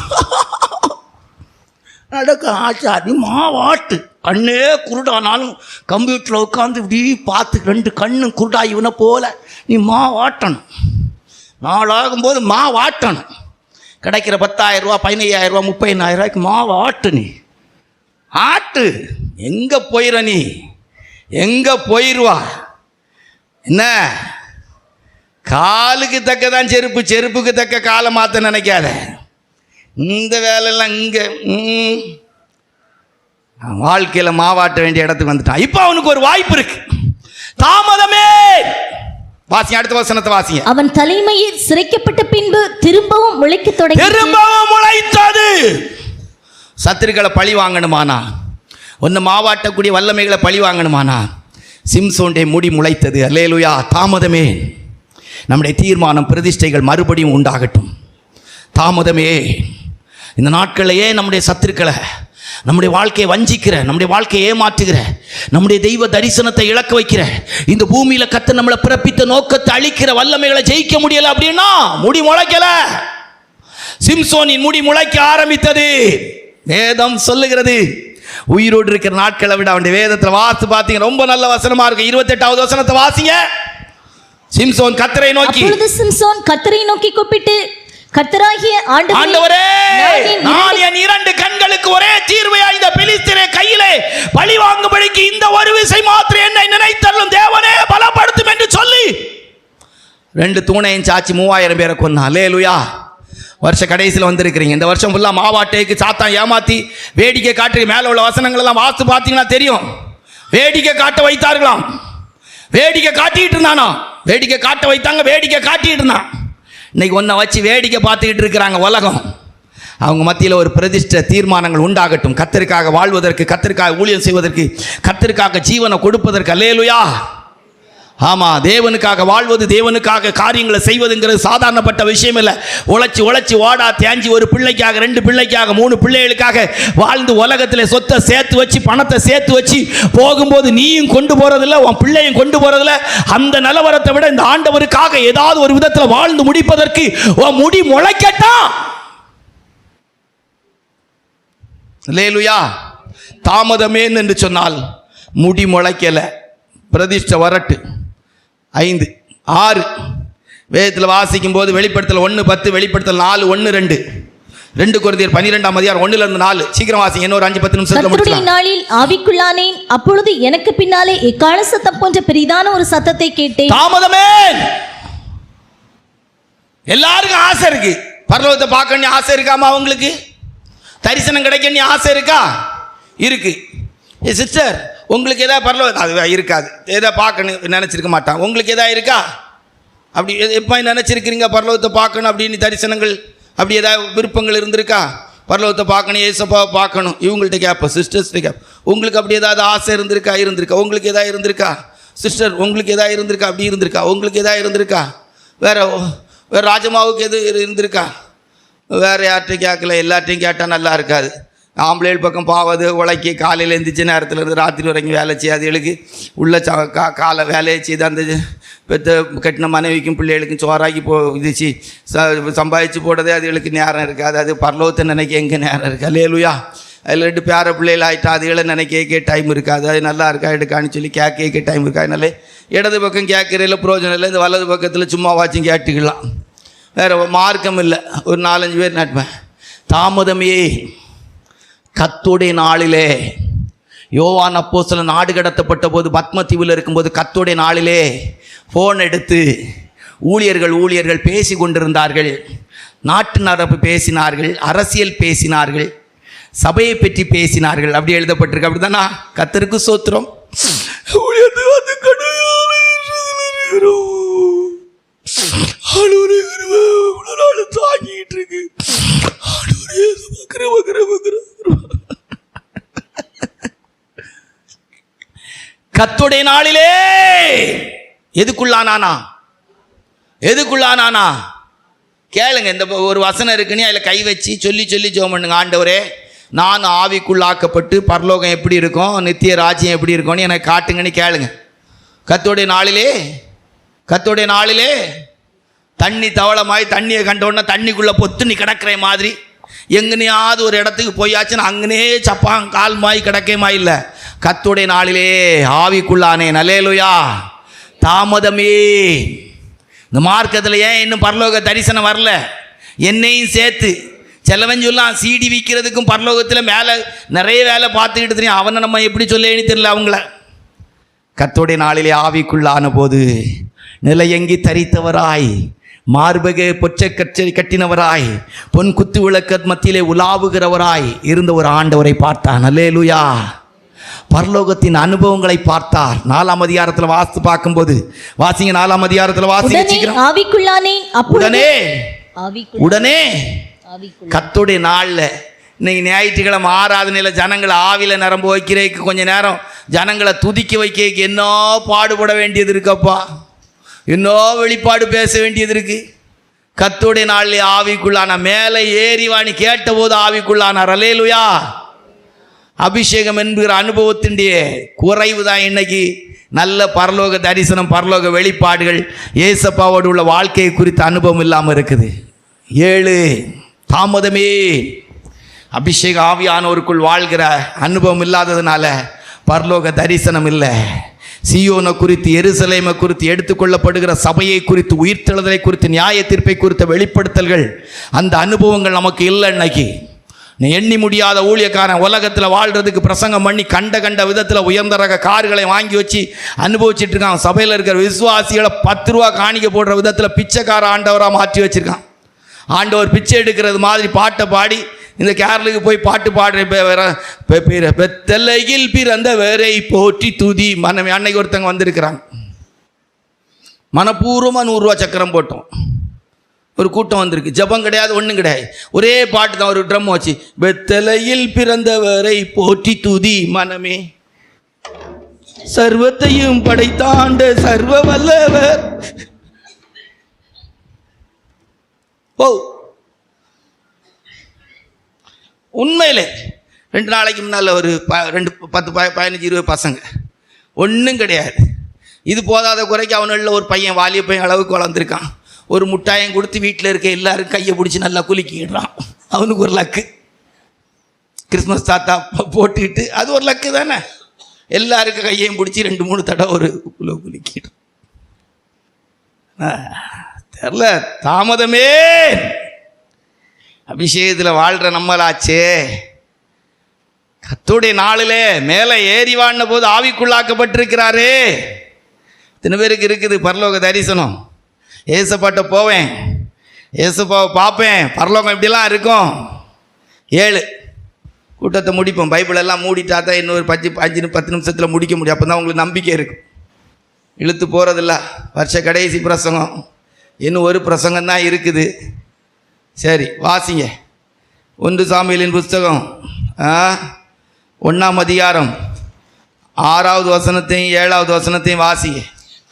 நடக்க ஆச்சாரி மாவாட்டு. கண்ணே குருடானாலும் கம்ப்யூட்டரில் உட்காந்து இப்படி பார்த்து 2 கண்ணும் குருடா இவனை போல நீ மாவாட்டணும். நாளாகும்போது மாவாட்டணும். கிடைக்கிற 10,000 ரூபா 15,000 ரூபா 30,000 ரூபாய்க்கு மாவாட்டு. நீ ஆட்டு. எங்கே போயிட? நீ எங்கே போயிடுவா? என்ன காலுக்கு தக்க தான் செருப்பு, செருப்புக்கு தக்க காலை மாற்ற நினைக்காத. இந்த வேலையெல்லாம் இங்கே வாழ்க்கையில் மாவாட்ட வேண்டிய இடத்துக்கு வந்துட்டான். இப்போ அவனுக்கு ஒரு வாய்ப்பு இருக்கு. தாமதமே. வாசிங்க, அடுத்த வசனத்தை வாசிங்க. அவன் தலைமையில் சிரைக்கப்பட்ட பின்பு திரும்பவும் முளைக்க தொடங்கி, திரும்பவும் முளைத்தது. சத்துருக்களை பழி வாங்கணுமானா, ஒன்று மாவாட்டக்கூடிய வல்லமைகளை பழி வாங்கணுமானா, சிம்சோனுடைய முடி முளைத்தது அல்லேலூயா. தாமதமே. நம்முடைய தீர்மானம் பிரதிஷ்டைகள் மறுபடியும் உண்டாகட்டும். தாமதமே. இந்த நாட்களையே நம்முடைய சத்துருக்களை, நம்முடைய வாழ்க்கையை வஞ்சிக்கிற, நம்முடைய வாழ்க்கையை ஏமாற்றுகிற, நம்முடைய தெய்வ தரிசனத்தை இழக்க வைக்கிற, இந்த பூமியில் கர்த்தர் நம்மளை பிறப்பித்த நோக்கத்தை அழிக்கிற வல்லமைகளை ஜெயிக்க முடியல அப்படின்னா முடி முளைக்கல. சிம்சோனின் முடி முளைக்க ஆரம்பித்தது. வேதம் சொல்லுகிறது. உயிரோடு இருக்கிற நாட்களை விட அவனுடைய வேதத்தில் வாசித்து பார்த்தீங்க, ரொம்ப நல்ல வசனமா இருக்கு. 28வது வசனத்தை வாசிங்க. சிம்சோன் கர்த்தரை நோக்கி, அப்பொழுது சிம்சோன் கர்த்தரை நோக்கி கூப்பிட்டு, கர்த்தராகிய ஆண்டவரே, நான் என் 2 கண்களுக்கு ஒரே தீர்வையா இந்த பெலிஸ்தரை கையிலே பழி வாங்கும்படிக்கு இந்த ஒரு விசை மாத்திரம் என்னை நினைத்தருளும் தேவனே பலப்படுத்தும் என்று சொல்லி 2 தூணையும் சாச்சி 3000 பேரை கொன்னான். அல்லேலூயா. வருஷ கடைசியில் வந்திருக்கிறீங்க. இந்த வருஷம் ஃபுல்லாக மாவாட்டைக்கு சாத்தான் ஏமாற்றி வேடிக்கை காட்டு. மேலே உள்ள வசனங்கள் எல்லாம் வாசித்து பார்த்தீங்கன்னா தெரியும். வேடிக்கை காட்ட வைத்தார்களாம். வேடிக்கை காட்டிட்டு இருந்தானா, வேடிக்கை காட்ட வைத்தாங்க, வேடிக்கை காட்டிட்டு இருந்தான். இன்னைக்கு ஒன்றை வச்சு வேடிக்கை பார்த்துக்கிட்டு இருக்கிறாங்க உலகம். அவங்க மத்தியில் ஒரு பிரதிஷ்ட தீர்மானங்கள் உண்டாகட்டும். கர்த்தருக்காக வாழ்வதற்கு, கர்த்தருக்காக ஊழியம் செய்வதற்கு, கர்த்தருக்காக ஜீவனை கொடுப்பதற்கு. அல்லேலூயா. ஆமாம், தேவனுக்காக வாழ்வது, தேவனுக்காக காரியங்களை செய்வதுங்கிறது சாதாரணப்பட்ட விஷயம் இல்லை. உழைச்சி உழைச்சி ஓடா தேஞ்சி ஒரு பிள்ளைக்காக, 2 பிள்ளைக்காக, 3 பிள்ளைகளுக்காக வாழ்ந்து உலகத்தில் சொத்தை சேர்த்து வச்சு, பணத்தை சேர்த்து வச்சு போகும்போது நீயும் கொண்டு போகிறதில்ல, உன் பிள்ளையும் கொண்டு போகிறதில்ல. அந்த நிலவரத்தை விட இந்த ஆண்டவருக்காக ஏதாவது ஒரு விதத்தில் வாழ்ந்து முடிப்பதற்கு உன் முடி முளைக்கட்டான். அல்லேலூயா. தாமதமேன் என்று சொன்னால் முடி முளைக்கல, பிரதிஷ்டை வரட்டு. 5, 6 வேதத்தில் வாசிக்கும் போது வெளிப்படுத்தல் 1:10, வெளிப்படுத்தல் 4:1-2, 2 கொரிந்தியர் 12ஆம் அதிகாரம் 1-4. சீக்கிரம் வாசிங்க, இன்னொரு 5-10 நிமிஷத்துல முடிக்கலாம். நாளில் ஆவிக்குள்ளானேன், அப்பொழுது எனக்கு பின்னாலே எக்காள சத்தம் போன்ற பெரிதான ஒரு சத்தத்தை கேட்டேன். தாமதமே. எல்லாருக்கும் ஆசை இருக்கு, பரலோகத்தை பார்க்கணும் ஆசை இருக்காமா? அவங்களுக்கு தரிசனம் கிடைக்கணும் ஆசை இருக்கா? இருக்கு. சிஸ்டர், உங்களுக்கு எதாவது பரலோகம் அது இருக்காது, எதை பார்க்கணும் நினச்சிருக்க மாட்டான். உங்களுக்கு எதாவது இருக்கா? அப்படி எப்போ நினச்சிருக்கிறீங்க பரலோகத்தை பார்க்கணும் அப்படின்னு? தரிசனங்கள் அப்படி ஏதாவது விருப்பங்கள் இருந்திருக்கா? பரலோகத்தை பார்க்கணும், ஏசப்பாவை பார்க்கணும். இவங்கள்ட்ட கேட்போம், சிஸ்டர்ஸ்கிட்ட கேட்போம், உங்களுக்கு அப்படி ஏதாவது ஆசை இருந்திருக்கா? உங்களுக்கு எதாவது இருந்திருக்கா? சிஸ்டர், உங்களுக்கு எதாவது இருந்திருக்கா? அப்படி இருந்திருக்கா? உங்களுக்கு எதாவது இருந்திருக்கா? வேறு ராஜமாவுக்கு எது இருந்திருக்கா? வேறு யார்கிட்டையும் கேட்கல, எல்லார்ட்டையும் கேட்டால் நல்லா இருக்காது. ஆம்பளைகள் பக்கம் பாவது உழைக்கி காலையில் எழுந்திரிச்ச நேரத்தில் இருந்து ராத்திரி வரைக்கும் வேலை செய்யாதுகளுக்கு உள்ள காலை வேலையை செய்து அந்த பெற்ற கட்டின மனைவிக்கும் பிள்ளைகளுக்கும் சோறாக்கி இதுச்சு சம்பாதிச்சு போடுறதே அதுகளுக்கு நேரம் இருக்காது. அது பரலோகத்தை நினைக்க எங்கே நேரம் இருக்கா? அல்லேலூயா. அதில் 2 பேர பிள்ளைகள் ஆகிட்டா அதுகளை நினைக்க டைம் இருக்காது. அது நல்லா இருக்கா எடுக்கான்னு சொல்லி கேட்க டைம் இருக்கா? அதனால இடது பக்கம் கேட்குறதில்ல பிரயோஜனம் இல்லை, இந்த வலது பக்கத்தில் சும்மா வாச்சும் கேட்டுக்கலாம். வேறு மார்க்கம் இல்லை. ஒரு 4-5 பேர் நட்பேன். தாமதமே கர்த்தருடைய நாளிலே. யோவான் அப்போஸ்தலன் நாடு கடத்தப்பட்ட போது பத்மதீவில் இருக்கும்போது கர்த்தருடைய நாளிலே ஃபோன் எடுத்து ஊழியர்கள் பேசி கொண்டிருந்தார்கள். நாட்டு நடப்பு பேசினார்கள், அரசியல் பேசினார்கள், சபையை பற்றி பேசினார்கள். அப்படி எழுதப்பட்டிருக்கு. அப்படி தானா? கர்த்தருக்கு ஸ்தோத்திரம். தாங்கிட்டு இருக்கு. கர்த்தருடைய நாளிலே எதுக்குள்ளானானா கேளுங்க. இந்த ஒரு வசனம் இருக்குன்னு அதில் கை வச்சு சொல்லி ஜெபம் பண்ணுங்க. ஆண்டவரே, நான் ஆவிக்குள்ளாக்கப்பட்டு பரலோகம் எப்படி இருக்கும், நித்திய ராஜ்யம் எப்படி இருக்கும்னு எனக்கு காட்டுங்கன்னு கேளுங்க. கர்த்தருடைய நாளிலே தண்ணி தவளமாய் தண்ணியை கண்டோன்னா தண்ணிக்குள்ளே பொத்து நீ கிடக்கிற மாதிரி எங்கனையாவது ஒரு இடத்துக்கு போயாச்சுன்னா அங்கனே சப்பாங் கால் மாய் கிடக்கேமா இல்லை. கர்த்தருடைய நாளிலே ஆவிக்குள்ளானே. அல்லேலூயா. தாமதமே. இந்த மார்க்கத்தில் ஏன் இன்னும் பரலோக தரிசனம் வரல? என்னையும் சேர்த்து செலவன் சொல்லலாம். சீடி விற்கிறதுக்கும் பரலோகத்தில் மேலே நிறைய வேலை பார்த்துக்கிட்டு தெரியும். அவனை நம்ம எப்படி சொல்லேன்னு தெரியல அவங்கள. கர்த்தருடைய நாளிலே ஆவிக்குள்ளான போது நிலையங்கி தரித்தவராய், மார்பக பொச்சை கட்டினவராய், பொன் குத்து விளக்க மத்தியிலே உலாவுகிறவராய் இருந்த ஒரு ஆண்டவரை பார்த்தான். அல்லேலூயா. பரலோகத்தின் அனுபவங்களை பார்த்தார். 4ஆம் அதிகாரத்தில் வாசித்து பார்க்கும்போது வாசிங்க. 4ஆம் அதிகாரத்தில் வாசிங்க. உடனே கர்த்தருடைய நாளில் இன்னைக்கு ஞாயிற்றுக்கிழமை ஆராதனையில் ஜனங்களை ஆவியில் நிரம்ப வைக்கிறதுக்கு கொஞ்ச நேரம் ஜனங்களை துதிக்க வைக்க என்ன பாடுபட வேண்டியது இருக்கப்பா, என்ன வெளிப்பாடு பேச வேண்டியது இருக்கு. கர்த்தருடைய நாளிலே ஆவிக்குள்ளான மேலே ஏறிவாணி கேட்டபோது ஆவிக்குள்ளானார். அல்லேலூயா. அபிஷேகம் என்கிற அனுபவத்தினுடைய குறைவு தான் இன்னைக்கு நல்ல பரலோக தரிசனம், பரலோக வெளிப்பாடுகள், ஏசப்பாவோடு உள்ள வாழ்க்கையை குறித்த அனுபவம் இல்லாமல் இருக்குது. 7 தாமதமே. அபிஷேக ஆவியானோருக்குள் வாழ்கிற அனுபவம் இல்லாததுனால பரலோக தரிசனம் இல்லை. சீயோனை குறித்து, எருசலேமை குறித்து, எடுத்துக்கொள்ளப்படுகிற சபையை குறித்து, உயிர்த்தெழுதலை குறித்து, நியாய தீர்ப்பை குறித்த வெளிப்படுத்தல்கள், அந்த அனுபவங்கள் நமக்கு இல்லை. இன்னைக்கு நீ எண்ணி முடியாத ஊழியக்காரன் உலகத்தில் வாழ்கிறதுக்கு பிரசங்கம் பண்ணி கண்ட விதத்தில் உயர்ந்த ரக கார்களை வாங்கி வச்சு அனுபவிச்சுட்டு இருக்கான். சபையில் இருக்கிற விசுவாசிகளை 10 ரூபா காணிக்க போடுற விதத்தில் பிச்சைக்கார ஆண்டவராக மாற்றி வச்சுருக்கான். ஆண்டவர் பிச்சை எடுக்கிறது மாதிரி பாட்டை பாடி இந்த கேரளுக்கு போய் பாட்டு பாடுற பெத்தலையில் பிறந்த வேரை போற்றி துதி மனமே. அன்னைக்கு ஒருத்தங்க வந்திருக்கிறாங்க, மனப்பூர்வமாக 100 ரூபா சக்கரம் போட்டோம். ஒரு கூட்டம் வந்திருக்கு, ஜபம் கிடையாது, ஒன்றும் கிடையாது, ஒரே பாட்டு தான். ஒரு ட்ரம் வச்சு பெத்தலையில் பிறந்தவரை போற்றி துதி மனமே. சர்வத்தையும் படைத்தாண்ட சர்வ வல்லவர். ஓ உண்மையிலே 2 நாளைக்கு முன்னால் ஒரு 10 15 20 பசங்க ஒன்றும் கிடையாது. இது போதாத குறைக்கு அவனுள்ள ஒரு பையன் வாலிய பையன் அளவுக்கு வளர்ந்துருக்கான். ஒரு முட்டாயம் கொடுத்து வீட்டில் இருக்க எல்லாரும் கையை பிடிச்சி நல்லா குலுக்கிடுறான். அவனுக்கு ஒரு லக்கு. கிறிஸ்மஸ் தாத்தா போட்டுக்கிட்டு அது ஒரு லக்கு தானே. எல்லாருக்கும் கையையும் பிடிச்சி 2-3 தடவை ஒரு குலுக்கிடுறான். தெரில தாமதமே அபிஷேகத்தில் வாழ்கிற நம்மளாச்சே. கர்த்தருடைய நாளிலே மேலே ஏறி வாழ்ந்த போது ஆவிக்குள்ளாக்கப்பட்டிருக்கிறாரே. இத்தனை பேருக்கு இருக்குது பரலோக தரிசனம். ஏசப்பாட்ட போவேன், ஏசப்பாவை பார்ப்பேன், பரலோகம் இப்படிலாம் இருக்கும். 7 கூட்டத்தை முடிப்போம். பைபிளெல்லாம் மூடிட்டா தான் இன்னொரு 5-10 நிமிஷத்தில் முடிக்க முடியும். அப்போ தான் உங்களுக்கு நம்பிக்கை இருக்கும். இழுத்து போகிறதில்ல. வருஷ கடைசி பிரசங்கம், இன்னும் ஒரு பிரசங்கம் தான் இருக்குது. சரி வாசிங்க. 1 சாமுவேலின் புஸ்தகம் 1ஆம் அதிகாரம் 6வது வசனத்தையும் 7வது வசனத்தையும் வாசிங்க.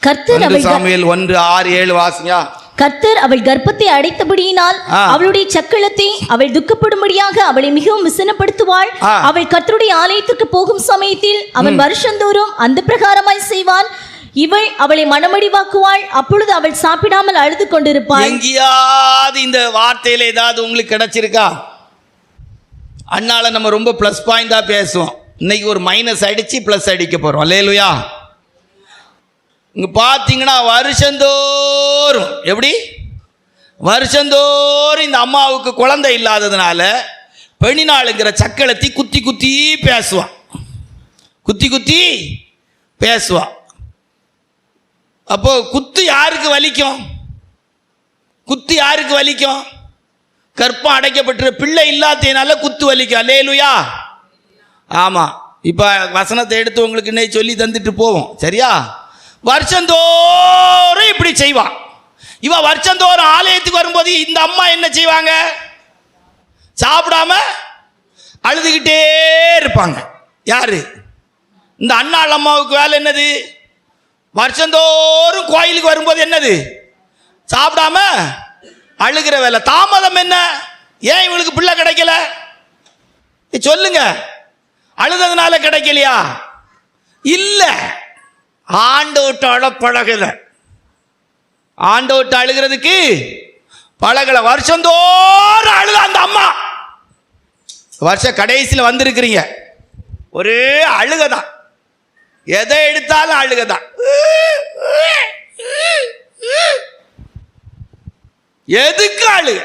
கர்த்தர் 1 சாமுவேல் 1:6-7 வாசிங்க. கர்த்தர் அவள் கர்ப்பத்தை அடைத்தபடியினால் அவளுடைய சக்களத்தை அவள் துக்கப்படும்படியாக அவளை மிகவும் விசனப்படுத்துவாள். அவள் கர்த்தருடைய ஆலயத்துக்கு போகும் சமயத்தில் அவன் வருஷந்தோறும் அந்த பிரகாரமாய் செய்வான். இவள் அவளை மனமடிவாக்குவாள். அப்பொழுது அவள் சாப்பிடாமல் அழுது கொண்டிருப்பாள். எங்கேயாவது இந்த வார்த்தையில ஏதாவது உங்களுக்கு கிடைச்சிருக்கா? அண்ணால நம்ம ரொம்ப ப்ளஸ் பாயிண்டா பேசுவோம். இன்னைக்கு ஒரு மைனஸ் அடிச்சு ப்ளஸ் அடிக்க போறோம். அல்லேலூயா. இங்க பார்த்தீங்கன்னா வருஷந்தோறும் எப்படி வருஷந்தோறும் இந்த அம்மாவுக்கு குழந்தை இல்லாததுனால பெண்ணினாளுங்கிற சக்களத்தை குத்தி குத்தி பேசுவான். குத்தி குத்தி பேசுவான். அப்போ குத்து யாருக்கு வலிக்கும்? குத்து யாருக்கு வலிக்கும்? கற்பம் அடைக்கப்பட்ட பிள்ளை இல்லாததுனால குத்து வலிக்கும். அல்லேலூயா. ஆமாம். இப்போ வசனத்தை எடுத்து உங்களுக்கு இன்னைக்கு சொல்லி தந்துட்டு போவோம். சரியா? வருஷந்தோறும் இப்படி செய்வான். இவ வருஷந்தோறும் ஆலயத்துக்கு வரும்போது இந்த அம்மா என்ன செய்வாங்க? சாப்பிடாம அழுதுகிட்டே இருப்பாங்க. யாரு? இந்த அண்ணாள் அம்மாவுக்கு வேலை என்னது? வருஷந்தோறும் கோயிலுக்கு வரும்போது என்னது? சாப்பிடாம அழுகிற வேலை. தாமதம் என்ன? ஏன் இவளுக்கு பிள்ளை கிடைக்கல? சொல்லுங்க. அழுததுனால கிடைக்கலையா? இல்ல, ஆண்டவர்கிட்ட பழகல. ஆண்டவர்கிட்ட அழுகிறதுக்கு பழகல. வருஷந்தோறும் அழுத அந்த அம்மா வருஷ கடைசியில் வந்திருக்கிறீங்க, ஒரே அழுகதான். எதை எடுத்தாலும் அழுகதான். எதுக்கு அழுக?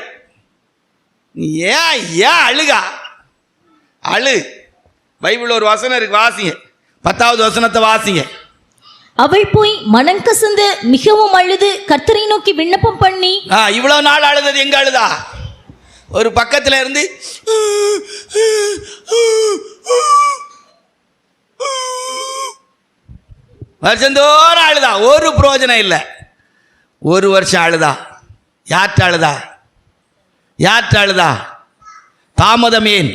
ஏன் ஏன் அழுகா? அழு. பைபிள் ஒரு வசனம் இருக்கு, வாசிங்க. 10வது வசனத்தை வாசிங்க. அவள் போய் மனங்கசந்து மிகவும் அழுது கர்த்தரை நோக்கி விண்ணப்பம் பண்ணி. இவ்வளவு நாள் அழுதது எங்க அழுதா? ஒரு பக்கத்துல இருந்து வருஷந்தோறும் அழுதா. ஒரு பிரயோஜனம் இல்லை. 1 வருஷம் அழுதா. யார்கிட்ட அழுதா? யார்கிட்ட அழுதா? தாமதம் ஏன்?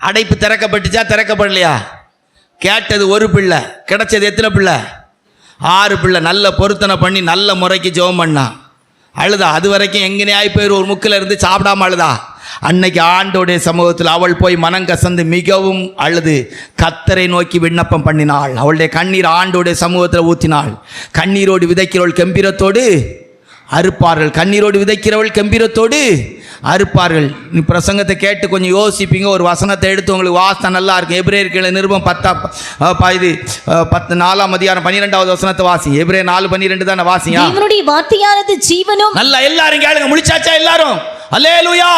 அடைப்பு திறக்கப்பட்டுச்சா திறக்கப்படலையா? கேட்டது ஒரு பிள்ளை, கிடைச்சது எத்தனை பிள்ளை? 6 பிள்ளை. நல்ல பொருத்தனை பண்ணி நல்ல முறைக்கு ஜெபம் பண்ணா. அழுதா. அது வரைக்கும் எங்கனே ஆகி போயிரு. ஒரு முக்கில் இருந்து சாப்பிடாம அழுதா. அன்னைக்கு ஆண்டோடைய சமூகத்தில் அவள் போய் மனங்கசந்து மிகவும் அழுது கர்த்தரை நோக்கி விண்ணப்பம் பண்ணினாள். அவளுடைய கண்ணீர் ஆண்டோடைய சமூகத்தில் ஊற்றினாள். கண்ணீரோடு விதைக்கிறவள் கம்பீரத்தோடு அறுப்பார்கள். கண்ணீரோடு விதைக்கிறவள் கம்பீரத்தோடு அறுப்பார்கள். நீ பிரசங்கத்தை கேட்டு கொஞ்சம் யோசிப்பீங்க. ஒரு வசனத்தை எடுத்து உங்களுக்கு வாசனை நல்லா இருக்கும். எபிரேயர் நிருபம் 4ஆம் அதிகாரம் 12வது வசனத்தை வாசிங்க. எபிரேயர் 4:12 தானே வாசிங்க. தேவனுடைய வார்த்தையானது ஜீவனும். நல்லா எல்லாரும் கேளுங்க. முழிச்சாச்சா எல்லாரும்? அல்லேலூயா.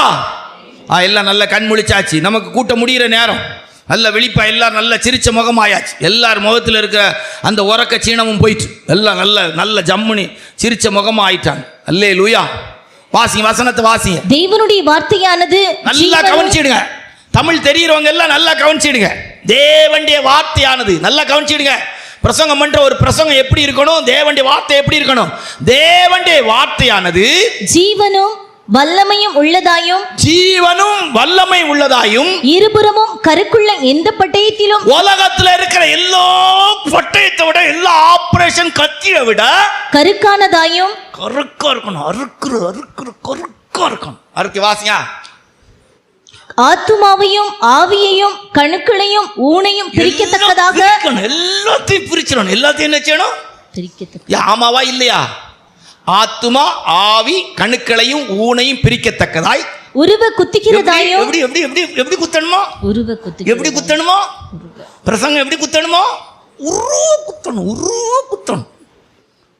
எல்லாம் நல்ல கண் முழிச்சாச்சு. நமக்கு கூட்ட முடிகிற நேரம். நல்ல விழிப்பா எல்லாரும் நல்ல சிரிச்ச முகமாயாச்சு. எல்லார் முகத்தில் இருக்கிற அந்த உறக்க சீனமும் போயிட்டு எல்லாம் நல்ல நல்ல ஜம்முனி சிரிச்ச முகமா ஆயிட்டாங்க. அல்லேலூயா. வாசிங்க, வசனத்தை வாசிங்க. தேவனுடைய வார்த்தையானது நல்லா கவனிச்சிடுங்க. தமிழ் தெரிகிறவங்க எல்லாம் நல்லா கவனிச்சிடுங்க. தேவனுடைய வார்த்தையானது நல்லா கவனிச்சிடுங்க. பிரசங்கம் பண்ற ஒரு பிரசங்கம் எப்படி இருக்கணும்? தேவனுடைய வார்த்தை எப்படி இருக்கணும்? தேவனுடைய வார்த்தையானது ஜீவனும் வல்லமையும் உள்ளதாயும் ஜீவனும் வல்லமை உள்ளதாயும் இருபுறமும் கருக்குள்ள எந்த பட்டயத்திலும் உலகத்துல இருக்கிற எல்லா பட்டயத்தை விட எல்லா ஆபரேஷன் கத்தியை விட கருக்கானதாயும் கருக்கா இருக்கணும். கருக்கா இருக்கணும். அறுக்கு வாசியா. ஆத்துமாவையும் ஆவியையும் கணுக்களையும் ஊனையும் பிரிக்கத்தக்கதாக எல்லாத்தையும் பிரிச்சிடணும். எல்லாத்தையும் என்ன செய்யணும்? பிரிக்கத்தக்க. ஆமாவா இல்லையா? ஆத்துமா ஆவி கணுக்களையும் ஊனையும் பிரிக்கத்தக்கதாய் உருவ குத்துகிறதாயும். எப்படி எப்படி எப்படி எப்படி குத்தணுமோ? உருவ குத்து. எப்படி குத்தணுமோ? பிரசங்கம் எப்படி குத்தணுமோ? உருவ குத்தணும். உருவ குத்தணும்.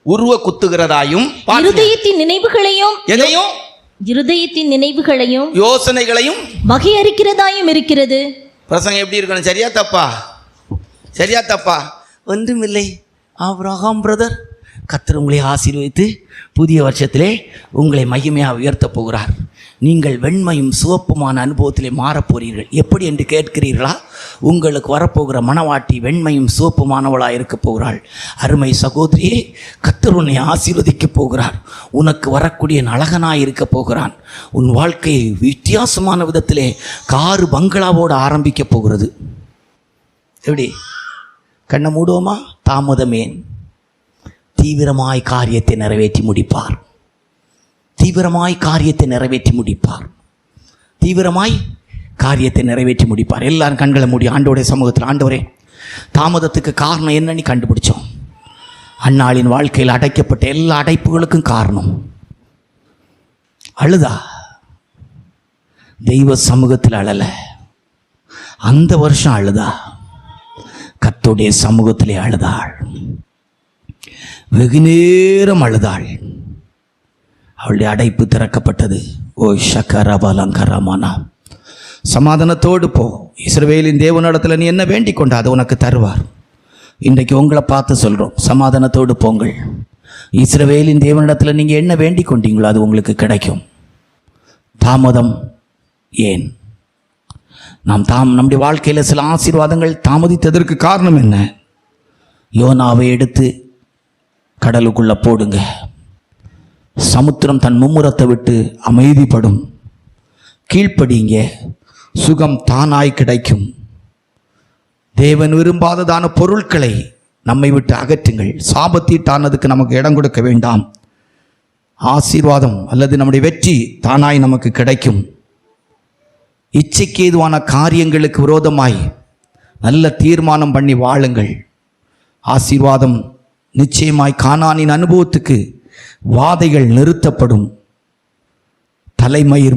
உருவ குத்துகிறதாயும் இருதயத்தின் நினைவுகளையும் எதையும் இருதயத்தின் நினைவுகளையும் யோசனைகளையும் வகையறிக்கிறதாயும் இருக்கிறது. பிரசங்கம் எப்படி இருக்கணும்? சரியா தப்பா? சரியா தப்பா? ஒன்றுமில்லை ஆபிரகாம் பிரதர், கர்த்தர் உங்களை ஆசீர்வதித்து புதிய வருஷத்திலே உங்களை மகிமையாக உயர்த்தப் போகிறார். நீங்கள் வெண்மையும் சிவப்புமான அனுபவத்திலே மாறப்போறீர்கள். எப்படி என்று கேட்கிறீர்களா? உங்களுக்கு வரப்போகிற மணவாட்டி வெண்மையும் சிவப்புமானவளாக இருக்க போகிறாள். அருமை சகோதரியே, கர்த்தர் உன்னை ஆசீர்வதிக்கப் போகிறார். உனக்கு வரக்கூடிய அழகனாய் இருக்க போகிறான். உன் வாழ்க்கையை வித்தியாசமான விதத்திலே காரு பங்களாவோடு ஆரம்பிக்க போகிறது. எப்படி? கண்ணை மூடுவோமா? தாமதமேன், தீவிரமாய் காரியத்தை நிறைவேற்றி முடிப்பார். தீவிரமாய் காரியத்தை நிறைவேற்றி முடிப்பார். தீவிரமாய் காரியத்தை நிறைவேற்றி முடிப்பார். எல்லாரும் கண்களை மூடி ஆண்டவருடைய சமூகத்தில், ஆண்டவரே தாமதத்துக்கு காரணம் என்னன்னு கண்டுபிடிச்சோம். அன்னாளின் வாழ்க்கையில் அடைக்கப்பட்ட எல்லா அடைப்புகளுக்கும் காரணம் அழுதா. தெய்வ சமூகத்தில் அழல. அந்த வருஷம் அழுதா. கர்த்தருடைய சமூகத்திலே அழுதாள். வெகு நேரம் அழுதாள். அவளுடைய அடைப்பு திறக்கப்பட்டது. ஓ ஷக்கரபலங்கரமானா, சமாதானத்தோடு போ. இஸ்ரவேலின் தேவனிடத்தில் நீ என்ன வேண்டிக் கொண்ட அதை உனக்கு தருவார். இன்றைக்கு உங்களை பார்த்து சொல்கிறோம், சமாதானத்தோடு போங்கள். இஸ்ரவேலின் தேவனிடத்தில் நீங்கள் என்ன வேண்டிக் கொண்டீங்களோ அது உங்களுக்கு கிடைக்கும். தாமதம் ஏன்? நம்முடைய வாழ்க்கையில் சில ஆசீர்வாதங்கள் தாமதித்ததற்கு காரணம் என்ன? யோனாவை எடுத்து கடலுக்குள்ளே போடுங்க, சமுத்திரம் தன் மும்முரத்தை விட்டு அமைதிப்படும். கீழ்ப்படிங்க, சுகம் தானாய் கிடைக்கும். தேவன் விரும்பாததான பொருட்களை நம்மை விட்டு அகற்றுங்கள். சாபத்தீட்டானதுக்கு நமக்கு இடம் கொடுக்க வேண்டாம். ஆசீர்வாதம் அல்லது நம்முடைய வெற்றி தானாய் நமக்கு கிடைக்கும். இச்சைக்கு ஏதுவான காரியங்களுக்கு விரோதமாய் நல்ல தீர்மானம் பண்ணி வாழுங்கள். ஆசீர்வாதம் நிச்சயமாய் கானானின் அனுபவத்துக்கு வாதைகள் நிறுத்தப்படும். தலைமயிர்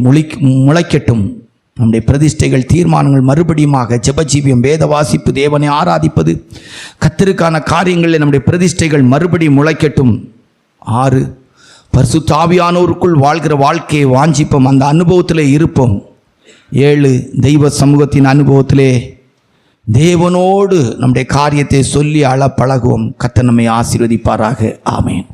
முளைக்கட்டும். நம்முடைய பிரதிஷ்டைகள் தீர்மானங்கள் மறுபடியுமாக ஜெபஜீவியம், வேத வாசிப்பு, தேவனை ஆராதிப்பது, கர்த்தருக்கான காரியங்களில் நம்முடைய பிரதிஷ்டைகள் மறுபடியும் முளைக்கட்டும். 6, பரிசுத்த ஆவியானோருக்குள் வாழ்கிற வாழ்க்கையை வாஞ்சிப்போம், அந்த அனுபவத்திலே இருப்போம். 7, தெய்வ சமூகத்தின் அனுபவத்திலே தேவனோடு நம்முடைய காரியத்தை சொல்லி அழ பழகுவோம். கர்த்தர் நம்மை ஆசீர்வதிப்பாராக. ஆமென்.